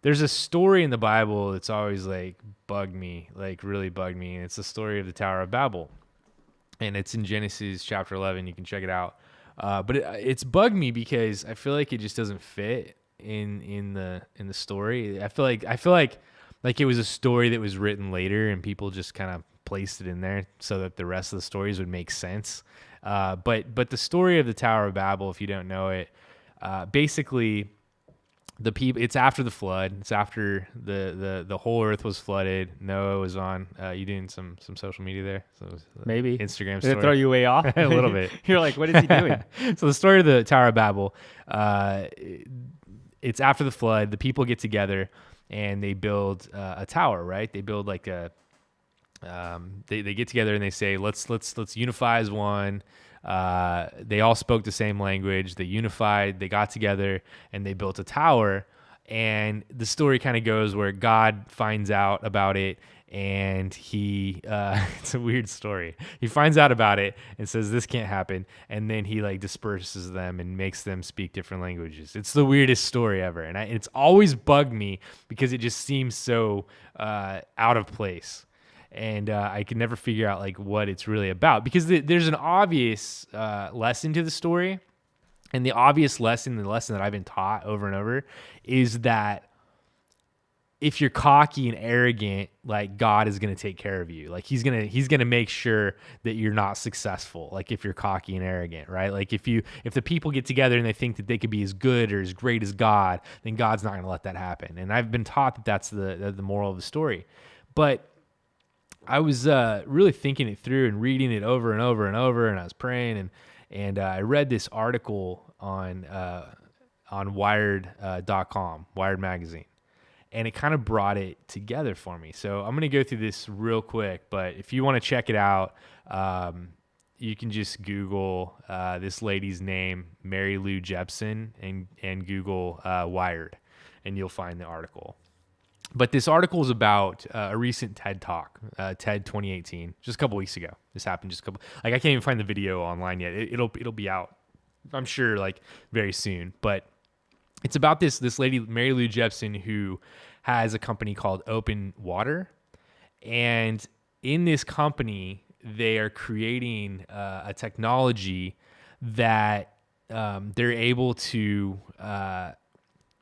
there's a story in the Bible that's always like bugged me, like really bugged me, and it's the story of the Tower of Babel, and it's in Genesis chapter 11. You can check it out, but it's bugged me because I feel like it just doesn't fit in the story. I feel like it was a story that was written later, and people just kind of placed it in there so that the rest of the stories would make sense. But the story of the Tower of Babel, if you don't know it, basically the people, it's after the flood. It's after the whole earth was flooded. Noah was on. You doing some social media there? So it was Maybe Instagram Did it story. throw you way off? A little bit. You're like, what is he doing? So the story of the Tower of Babel, it's after the flood. The people get together and they build a tower, right? They build like a. They get together and they say, let's unify as one. They all spoke the same language. They unified. They got together and they built a tower. And the story kind of goes where God finds out about it, and he it's a weird story. He finds out about it and says this can't happen, and then he like disperses them and makes them speak different languages. It's the weirdest story ever, and it's always bugged me because it just seems so out of place. And I can never figure out like what it's really about, because there's an obvious lesson to the story, and the obvious lesson, the lesson that I've been taught over and over, is that if you're cocky and arrogant, like God is gonna take care of you. Like he's gonna make sure that you're not successful. Like if you're cocky and arrogant, right? Like if the people get together and they think that they could be as good or as great as God, then God's not gonna let that happen. And I've been taught that that's the moral of the story, but I was really thinking it through and reading it over and over and over, and I was praying, and I read this article on Wired.com, Wired magazine, and it kind of brought it together for me. So I'm going to go through this real quick, but if you want to check it out, you can just Google this lady's name, Mary Lou Jepsen, and Google Wired, and you'll find the article. But this article is about a recent TED Talk, TED 2018, just a couple weeks ago. This happened just a couple. Like I can't even find the video online yet. It'll be out, I'm sure, like very soon. But it's about this lady, Mary Lou Jepsen, who has a company called Open Water, and in this company they are creating a technology that they're able to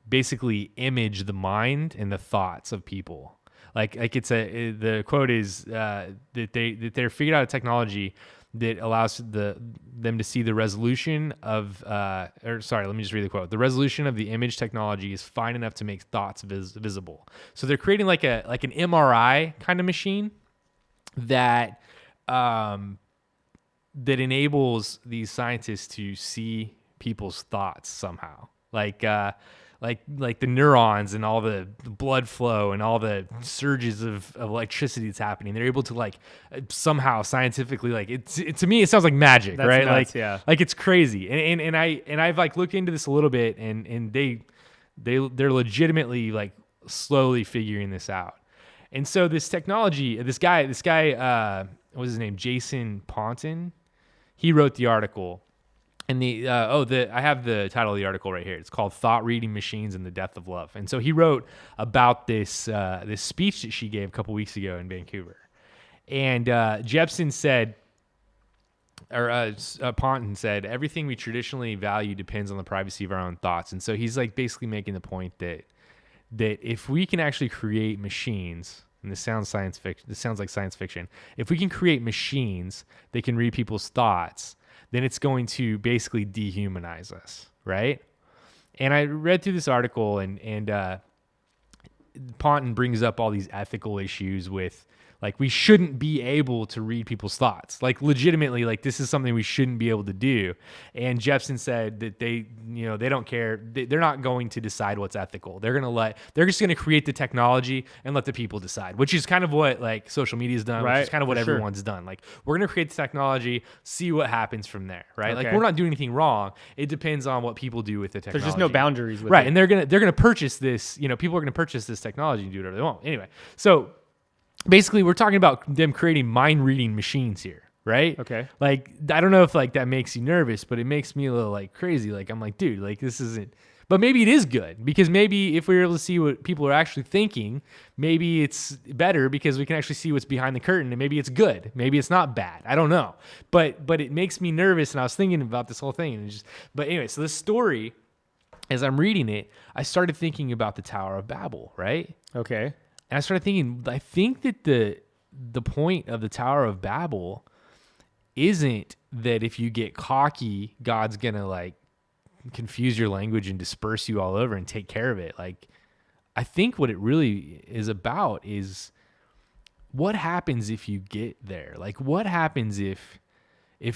basically image the mind and the thoughts of people. Like the quote is that they're figured out a technology that allows them to see the resolution of let me just read the quote. The resolution of the image technology is fine enough to make thoughts visible. So they're creating like an MRI kind of machine that enables these scientists to see people's thoughts somehow. Like the neurons and all the blood flow and all the surges of electricity that's happening. They're able to like somehow scientifically, like to me, it sounds like magic, That's right? nuts, like, yeah. like it's crazy. And I've like looked into this a little bit, and they're legitimately like slowly figuring this out. And so this technology, this guy, what was his name? Jason Ponton. He wrote the article. And I have the title of the article right here. It's called "Thought Reading Machines and the Death of Love." And so he wrote about this speech that she gave a couple weeks ago in Vancouver. And Jepsen said, or Ponton said, everything we traditionally value depends on the privacy of our own thoughts. And so he's like basically making the point that if we can actually create machines, and this sounds science fiction. This sounds like science fiction. If we can create machines that can read people's thoughts, then it's going to basically dehumanize us, right? And I read through this article, and Ponton brings up all these ethical issues with Like we shouldn't be able to read people's thoughts. Like legitimately, like this is something we shouldn't be able to do. And Jepson said that they don't care. They're not going to decide what's ethical. They're just going to create the technology and let the people decide, which is kind of what like social media's done, which is kind of what everyone's done. Like we're going to create the technology, see what happens from there, right? Like we're not doing anything wrong. It depends on what people do with the technology. There's just no boundaries with right. it. And they're going to purchase this, people are going to purchase this technology and do whatever they want. Anyway, so basically, we're talking about them creating mind-reading machines here, right? Okay. Like, I don't know if like that makes you nervous, but it makes me a little like crazy. Like, I'm like, dude, like this isn't. But maybe it is good because maybe if we were able to see what people are actually thinking, maybe it's better because we can actually see what's behind the curtain, and maybe it's good, maybe it's not bad. I don't know, but it makes me nervous, and I was thinking about this whole thing, and but anyway, so this story, as I'm reading it, I started thinking about the Tower of Babel, right? Okay. And I started thinking, I think that the point of the Tower of Babel isn't that if you get cocky, God's going to like confuse your language and disperse you all over and take care of it. Like, I think what it really is about is what happens if you get there? Like, what happens if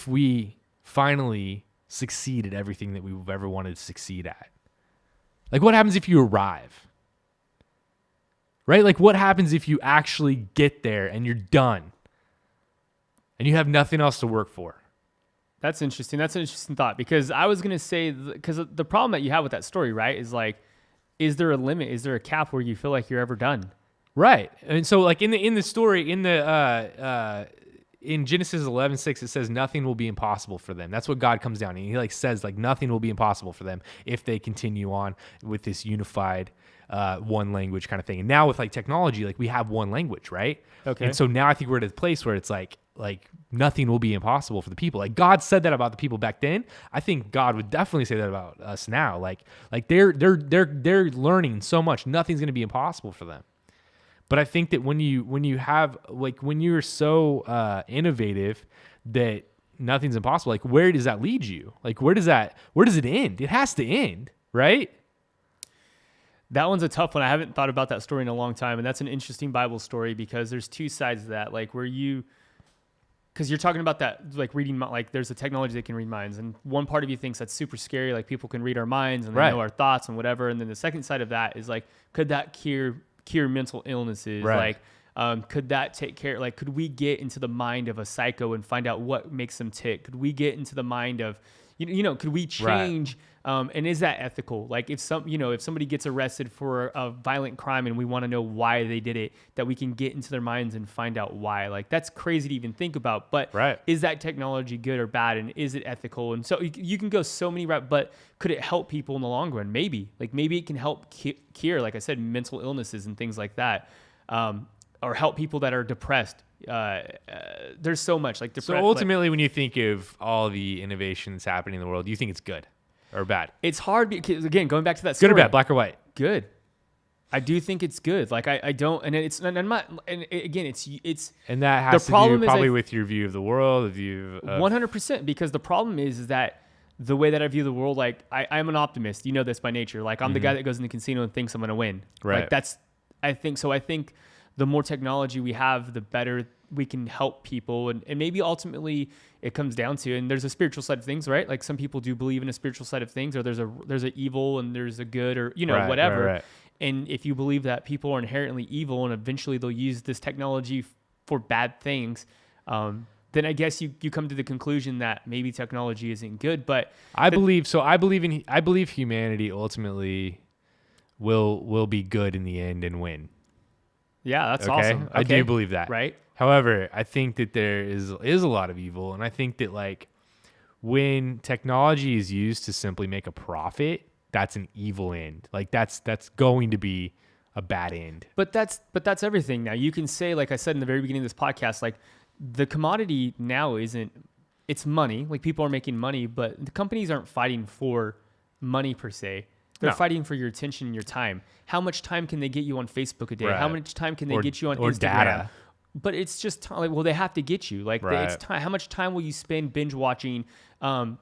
we finally succeed at everything that we've ever wanted to succeed at? Like, what happens if you arrive? Right? Like, what happens if you actually get there and you're done and you have nothing else to work for? That's interesting. That's an interesting thought, because I was going to say, because the problem that you have with that story, right, is like, is there a limit? Is there a cap where you feel like you're ever done? Right. And so like in the story, in Genesis 11:6, it says nothing will be impossible for them. That's what God comes down and he like says like nothing will be impossible for them if they continue on with this unified one language kind of thing. And now with like technology, like we have one language, right? Okay. And so now I think we're at a place where it's like nothing will be impossible for the people. Like God said that about the people back then. I think God would definitely say that about us now. Like they're learning so much, nothing's going to be impossible for them. But I think that when you have like when you're so innovative that nothing's impossible, like where does that lead you? Like where does it end? It has to end, right? That one's a tough one. I haven't thought about that story in a long time, and that's an interesting Bible story because there's two sides to that. Like because you're talking about that, like reading, like there's a technology that can read minds, and one part of you thinks that's super scary, like people can read our minds and they know our thoughts and whatever. And then the second side of that is like, could that cure mental illnesses? Right. Like, could that take care? Like, could we get into the mind of a psycho and find out what makes them tick? Could we get into the mind of, could we change? And is that ethical? Like if somebody gets arrested for a violent crime and we want to know why they did it, that we can get into their minds and find out why. Like that's crazy to even think about, but is that technology good or bad? And is it ethical? And so you can go so many routes, but could it help people in the long run? Maybe it can help cure, like I said, mental illnesses and things like that. Or help people that are depressed. There's so much like depressed. So ultimately, when you think of all the innovation that's happening in the world, you think it's good or bad? It's hard because, again, going back to that story. Good or bad, black or white? Good. I do think it's good. Like I don't, and I'm not. And again, it's. And that has to do probably with your view of the world, the view of 100%. Because the problem is that the way that I view the world, like I'm an optimist. You know this by nature. Like I'm the guy that goes in the casino and thinks I'm going to win. Right. Like that's. I think so. I think the more technology we have, the better we can help people. And maybe ultimately it comes down to, and there's a spiritual side of things, right? Like some people do believe in a spiritual side of things, or there's a evil and there's a good, or, whatever. Right. And if you believe that people are inherently evil and eventually they'll use this technology for bad things, then I guess you come to the conclusion that maybe technology isn't good. But I believe humanity ultimately will be good in the end and win. Yeah, that's awesome. Okay. I do believe that. Right. However, I think that there is a lot of evil, and I think that like when technology is used to simply make a profit, that's an evil end. Like that's going to be a bad end. But that's everything now. You can say, like I said in the very beginning of this podcast, like the commodity now it's money. Like people are making money, but the companies aren't fighting for money per se. They're fighting for your attention and your time. How much time can they get you on Facebook a day? Right. How much time can they get you on Instagram? Data. But it's just time. Like, well, they have to get you. Like, it's time. How much time will you spend binge watching, a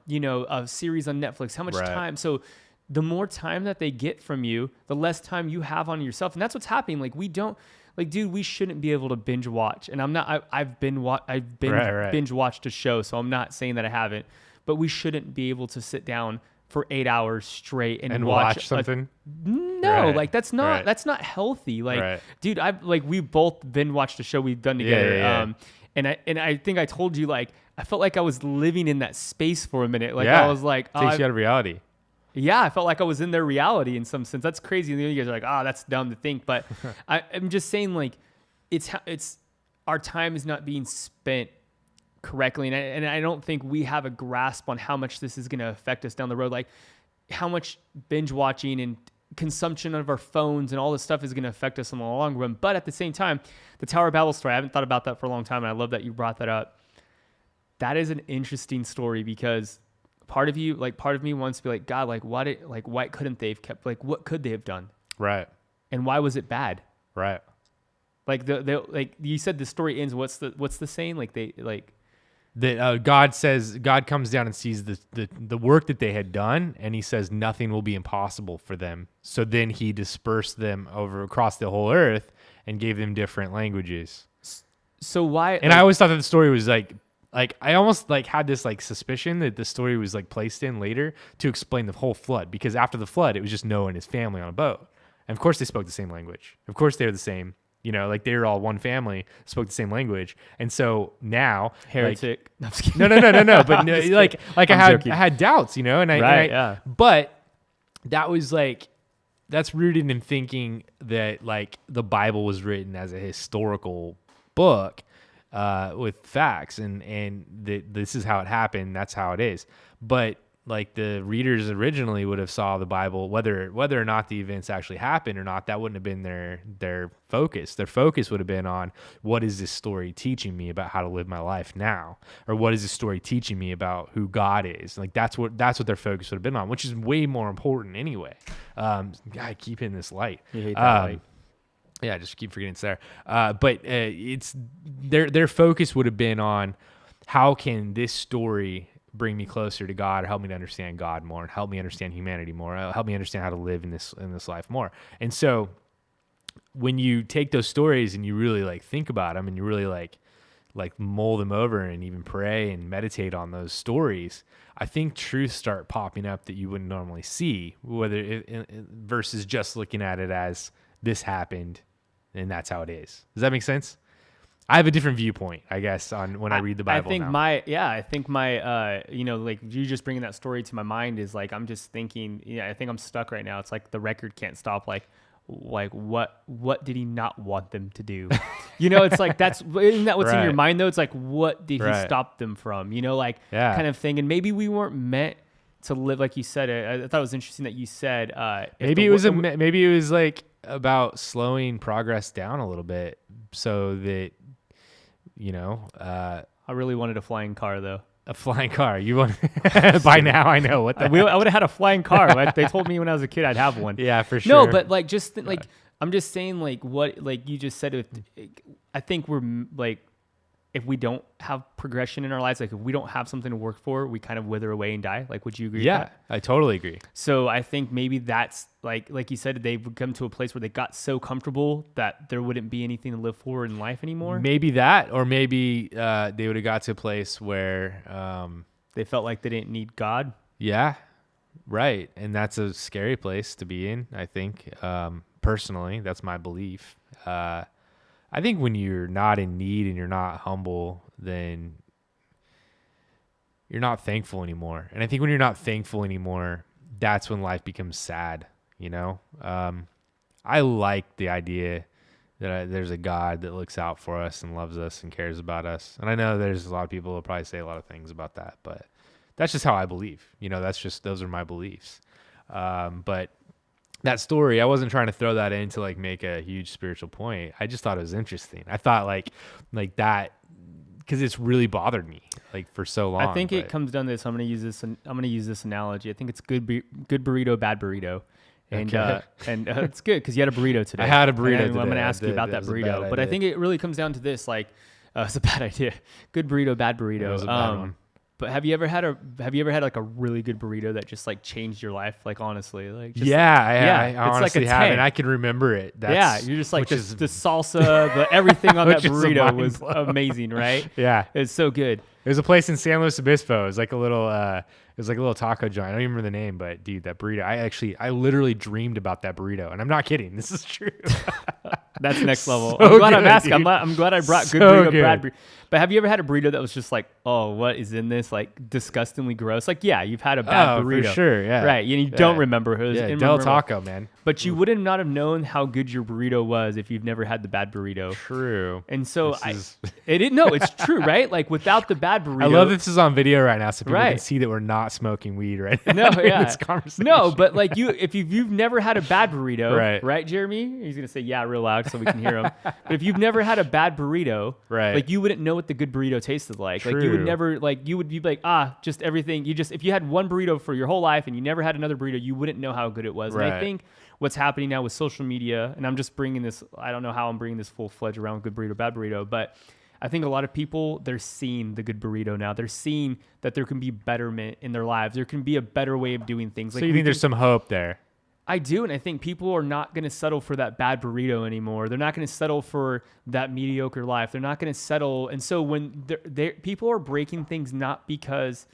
series on Netflix? How much time? So the more time that they get from you, the less time you have on yourself. And that's what's happening. Like Like, dude, we shouldn't be able to binge watch. And I'm not. I've binge watched a show, so I'm not saying that I haven't. But we shouldn't be able to sit down for 8 hours straight and watch something. No, like that's not healthy. Like, dude, we both binge watched a show we've done together. And I think I told you, like, I felt like I was living in that space for a minute. Like, I was like, takes you out of reality. Yeah, I felt like I was in their reality in some sense. That's crazy. And you guys are like, that's dumb to think. But I'm just saying, like, it's our time is not being spent correctly. And I don't think we have a grasp on how much this is going to affect us down the road. Like, how much binge watching and consumption of our phones and all this stuff is going to affect us in the long run. But at the same time, the Tower of Babel story, I haven't thought about that for a long time. And I love that you brought that up. That is an interesting story because part of me wants to be like, God, like, why couldn't they have kept, like, what could they have done? Right. And why was it bad? Right. Like like you said, the story ends. What's the saying? Like that God comes down and sees the work that they had done, and he says nothing will be impossible for them. So then he dispersed them across the whole earth and gave them different languages. So why? And I always thought that the story was like I almost like had this like suspicion that the story was like placed in later to explain the whole flood, because after the flood it was just Noah and his family on a boat, and of course they spoke the same language. Of course they were the same. You know, like they were all one family, spoke the same language, and so now heretic. Like, no. But no, like I had doubts, you know, but that was like that's rooted in thinking that like the Bible was written as a historical book with facts, and this is how it happened. That's how it is. But like the readers originally would have saw the Bible, whether or not the events actually happened or not, that wouldn't have been their focus. Their focus would have been on, what is this story teaching me about how to live my life now? Or what is this story teaching me about who God is? Like that's what their focus would have been on, which is way more important anyway. God, keep hitting this light. You hate that light. Yeah, just keep forgetting it's there. But it's their focus would have been on, how can this story bring me closer to God, or help me to understand God more, and help me understand humanity more, help me understand how to live in this life more. And so when you take those stories and you really like think about them, and you really like mull them over and even pray and meditate on those stories, I think truths start popping up that you wouldn't normally see, versus just looking at it as this happened and that's how it is. Does that make sense? I have a different viewpoint, I guess, on when I read the Bible. I think my like you just bringing that story to my mind is like, I'm just thinking, I think I'm stuck right now. It's like the record can't stop. Like what did he not want them to do? It's like, isn't that what's in your mind though? It's like, what did he stop them from? Kind of thing. And maybe we weren't meant to live, like you said. I thought it was interesting that you said maybe it was like about slowing progress down a little bit, so that I really wanted a flying car though. A flying car. You want? By now I know what I would have had a flying car. Like, they told me when I was a kid I'd have one. Yeah, for sure. No, but like I'm just saying, like, what, like you just said, I think we're like, if we don't have progression in our lives, like if we don't have something to work for, we kind of wither away and die. Like, would you agree with that? I totally agree. So I think maybe that's like you said, they would come to a place where they got so comfortable that there wouldn't be anything to live for in life anymore. Maybe that, or maybe they would have got to a place where they felt like they didn't need God. Yeah, right. And that's a scary place to be in, I think. Personally, that's my belief. I think when you're not in need and you're not humble, then you're not thankful anymore. And I think when you're not thankful anymore, that's when life becomes sad, I like the idea that there's a God that looks out for us and loves us and cares about us. And I know there's a lot of people who probably say a lot of things about that, but that's just how I believe. Those are my beliefs. But that story, I wasn't trying to throw that in to like make a huge spiritual point. I just thought it was interesting. I thought like that, because it's really bothered me like for so long. I think it comes down to this. I'm going to use this analogy. I think it's good burrito, bad burrito. And okay. It's good because you had a burrito today. I had a burrito today. I'm going to ask you about that burrito. But I think it really comes down to this, like, it's a bad idea. Good burrito, bad burrito. It was a bad one. But have you ever had like a really good burrito that just like changed your life? Like honestly, like just, I it's honestly like a have, 10. and I can remember it. You're just like the salsa, the everything on that which is a burrito mind was blow. amazing, right? Yeah. It's so good. There's a place in San Luis Obispo. It was like a little taco joint. I don't even remember the name, but dude, that burrito. I literally dreamed about that burrito, and I'm not kidding. This is true. That's next level. So I'm glad I'm good, asking. dude. I'm glad I brought good So burrito. good. But have you ever had a burrito that was just like, oh, what is in this? Like disgustingly gross. Like, yeah, you've had a bad burrito. For sure. Yeah. Right. And you don't remember who it was. Yeah, Del immemorable. Taco, man. But you would not have known how good your burrito was if you've never had the bad burrito. True. And so This is- it's true, right? Like without the bad burrito. I love this is on video right now, so people Right. can see that we're not smoking weed right now. No, during yeah. this conversation. No, but like if you've never had a bad burrito, Right. Jeremy? He's gonna say yeah real loud so we can hear him. But if you've never had a bad burrito, Right. like you wouldn't know what the good burrito tasted like. Like you would True. never you would be like, just everything. If you had one burrito for your whole life and you never had another burrito, you wouldn't know how good it was. And I Right. think what's happening now with social media, and I'm just bringing this, I don't know how I'm bringing this full-fledged around good burrito, bad burrito, but I think a lot of people, they're seeing the good burrito now. They're seeing that there can be betterment in their lives. There can be a better way of doing things. So you think there's some hope there? I do, and I think people are not going to settle for that bad burrito anymore. They're not going to settle for that mediocre life. They're not going to settle. And so when people are breaking things not because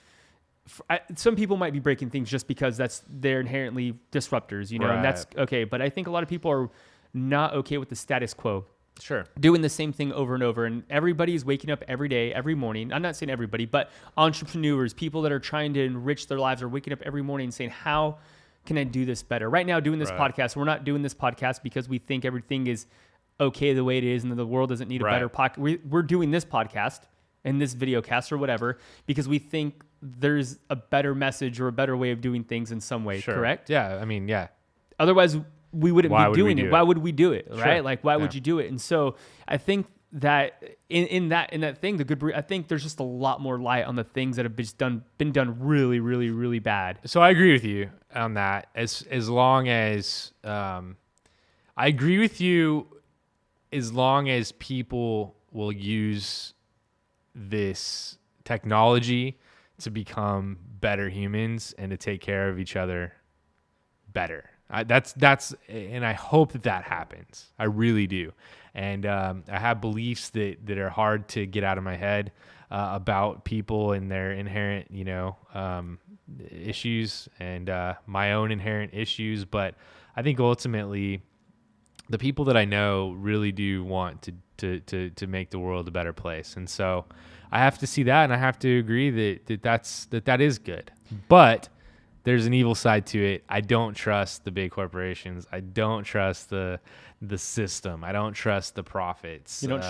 some people might be breaking things just because they're inherently disruptors, and that's okay. But I think a lot of people are not okay with the status quo. Sure. Doing the same thing over and over, and everybody's waking up every day, every morning. I'm not saying everybody, but entrepreneurs, people that are trying to enrich their lives, are waking up every morning saying, "How can I do this better?" Right now, doing this podcast, we're not doing this podcast because we think everything is okay the way it is, and that the world doesn't need a better podcast. We're doing this podcast and this video cast or whatever because we think there's a better message or a better way of doing things in some way. Sure. Correct? Yeah. I mean, yeah. Otherwise, we wouldn't be doing it. Why would we do it? Sure. Right? Like, why would you do it? And so I think that in that thing, the good, I think there's just a lot more light on the things that have been done really, really, really bad. So I agree with you on that. As long as I agree with you, as long as people will use this technology to become better humans and to take care of each other better. That's and I hope that happens. I really do. And I have beliefs that are hard to get out of my head about people and their inherent, issues and my own inherent issues. But I think ultimately, the people that I know really do want to make the world a better place. And so I have to see that, and I have to agree that is good. But there's an evil side to it. I don't trust the big corporations. I don't trust the system. I don't trust the profits. You don't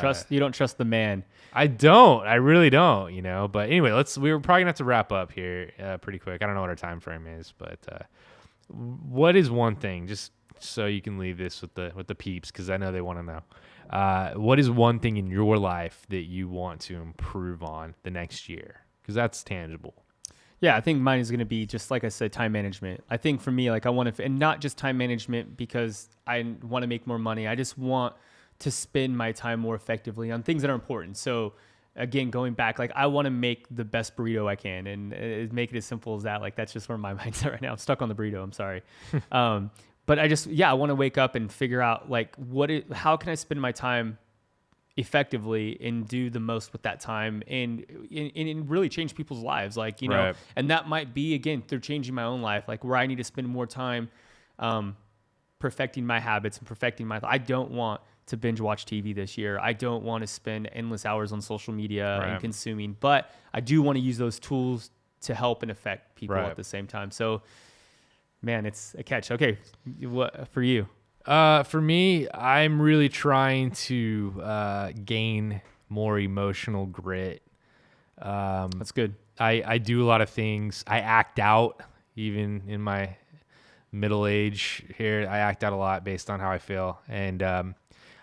trust the man. I don't. I really don't, But anyway, we're probably gonna have to wrap up here pretty quick. I don't know what our time frame is, but what is one thing, just so you can leave this with the peeps, because I know they want to know. What is one thing in your life that you want to improve on the next year? Because that's tangible. Yeah, I think mine is going to be, just like I said, time management. I think for me, like I want to, and not just time management because I want to make more money. I just want to spend my time more effectively on things that are important. So again, going back, like I want to make the best burrito I can, and make it as simple as that. Like that's just where my mind's at right now. I'm stuck on the burrito. I'm sorry. But I want to wake up and figure out like how can I spend my time effectively and do the most with that time and really change people's lives. Like, and that might be, again, through changing my own life, like where I need to spend more time perfecting my habits and perfecting I don't want to binge watch TV this year. I don't want to spend endless hours on social media and consuming, but I do want to use those tools to help and affect people at the same time. So, man, it's a catch. Okay. What for you? For me, I'm really trying to gain more emotional grit. That's good. I do a lot of things. I act out, even in my middle age here. I act out a lot based on how I feel. And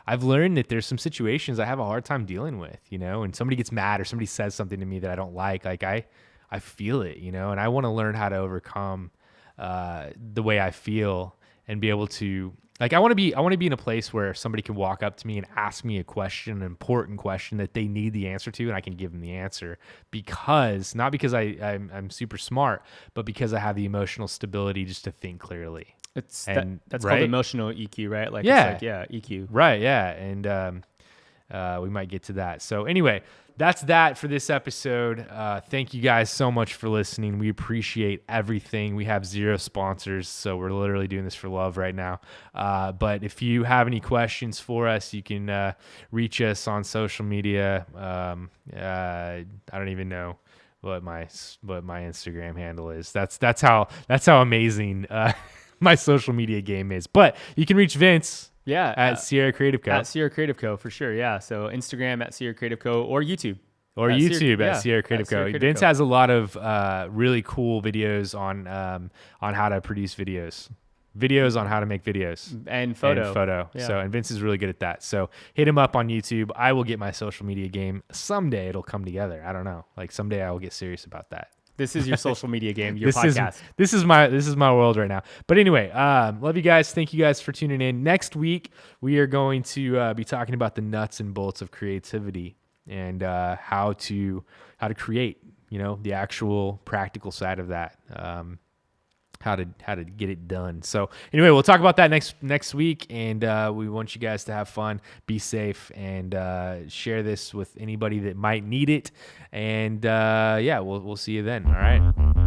I've learned that there's some situations I have a hard time dealing with, and somebody gets mad or somebody says something to me that I don't like I feel it, and I want to learn how to overcome the way I feel and be able to Like I want to be in a place where somebody can walk up to me and ask me a question, an important question that they need the answer to, and I can give them the answer because not because I'm super smart, but because I have the emotional stability just to think clearly. That's Right? called emotional EQ, right? Like Yeah. it's like, yeah, EQ. Right, yeah. And we might get to that. So anyway, that's that for this episode. Thank you guys so much for listening. We appreciate everything. We have 0 sponsors, so we're literally doing this for love right now. But if you have any questions for us, you can reach us on social media. I don't even know what my Instagram handle is. That's how amazing my social media game is. But you can reach Vince. Yeah. At Sierra Creative Co. At Sierra Creative Co. for sure. Yeah. So Instagram at Sierra Creative Co. or YouTube. Or at YouTube Sierra, at Sierra Creative Co. Creative Vince Co. has a lot of really cool videos on how to produce videos on how to make videos and photo. Yeah. So, and Vince is really good at that. So hit him up on YouTube. I will get my social media game. Someday it'll come together. I don't know. Like someday I will get serious about that. This is your social media game, your podcast. This is my world right now. But anyway, love you guys. Thank you guys for tuning in. Next week, we are going to be talking about the nuts and bolts of creativity and how to create, the actual practical side of that. How to get it done. So anyway, we'll talk about that next week, and we want you guys to have fun, be safe, and share this with anybody that might need it. And we'll see you then. All right.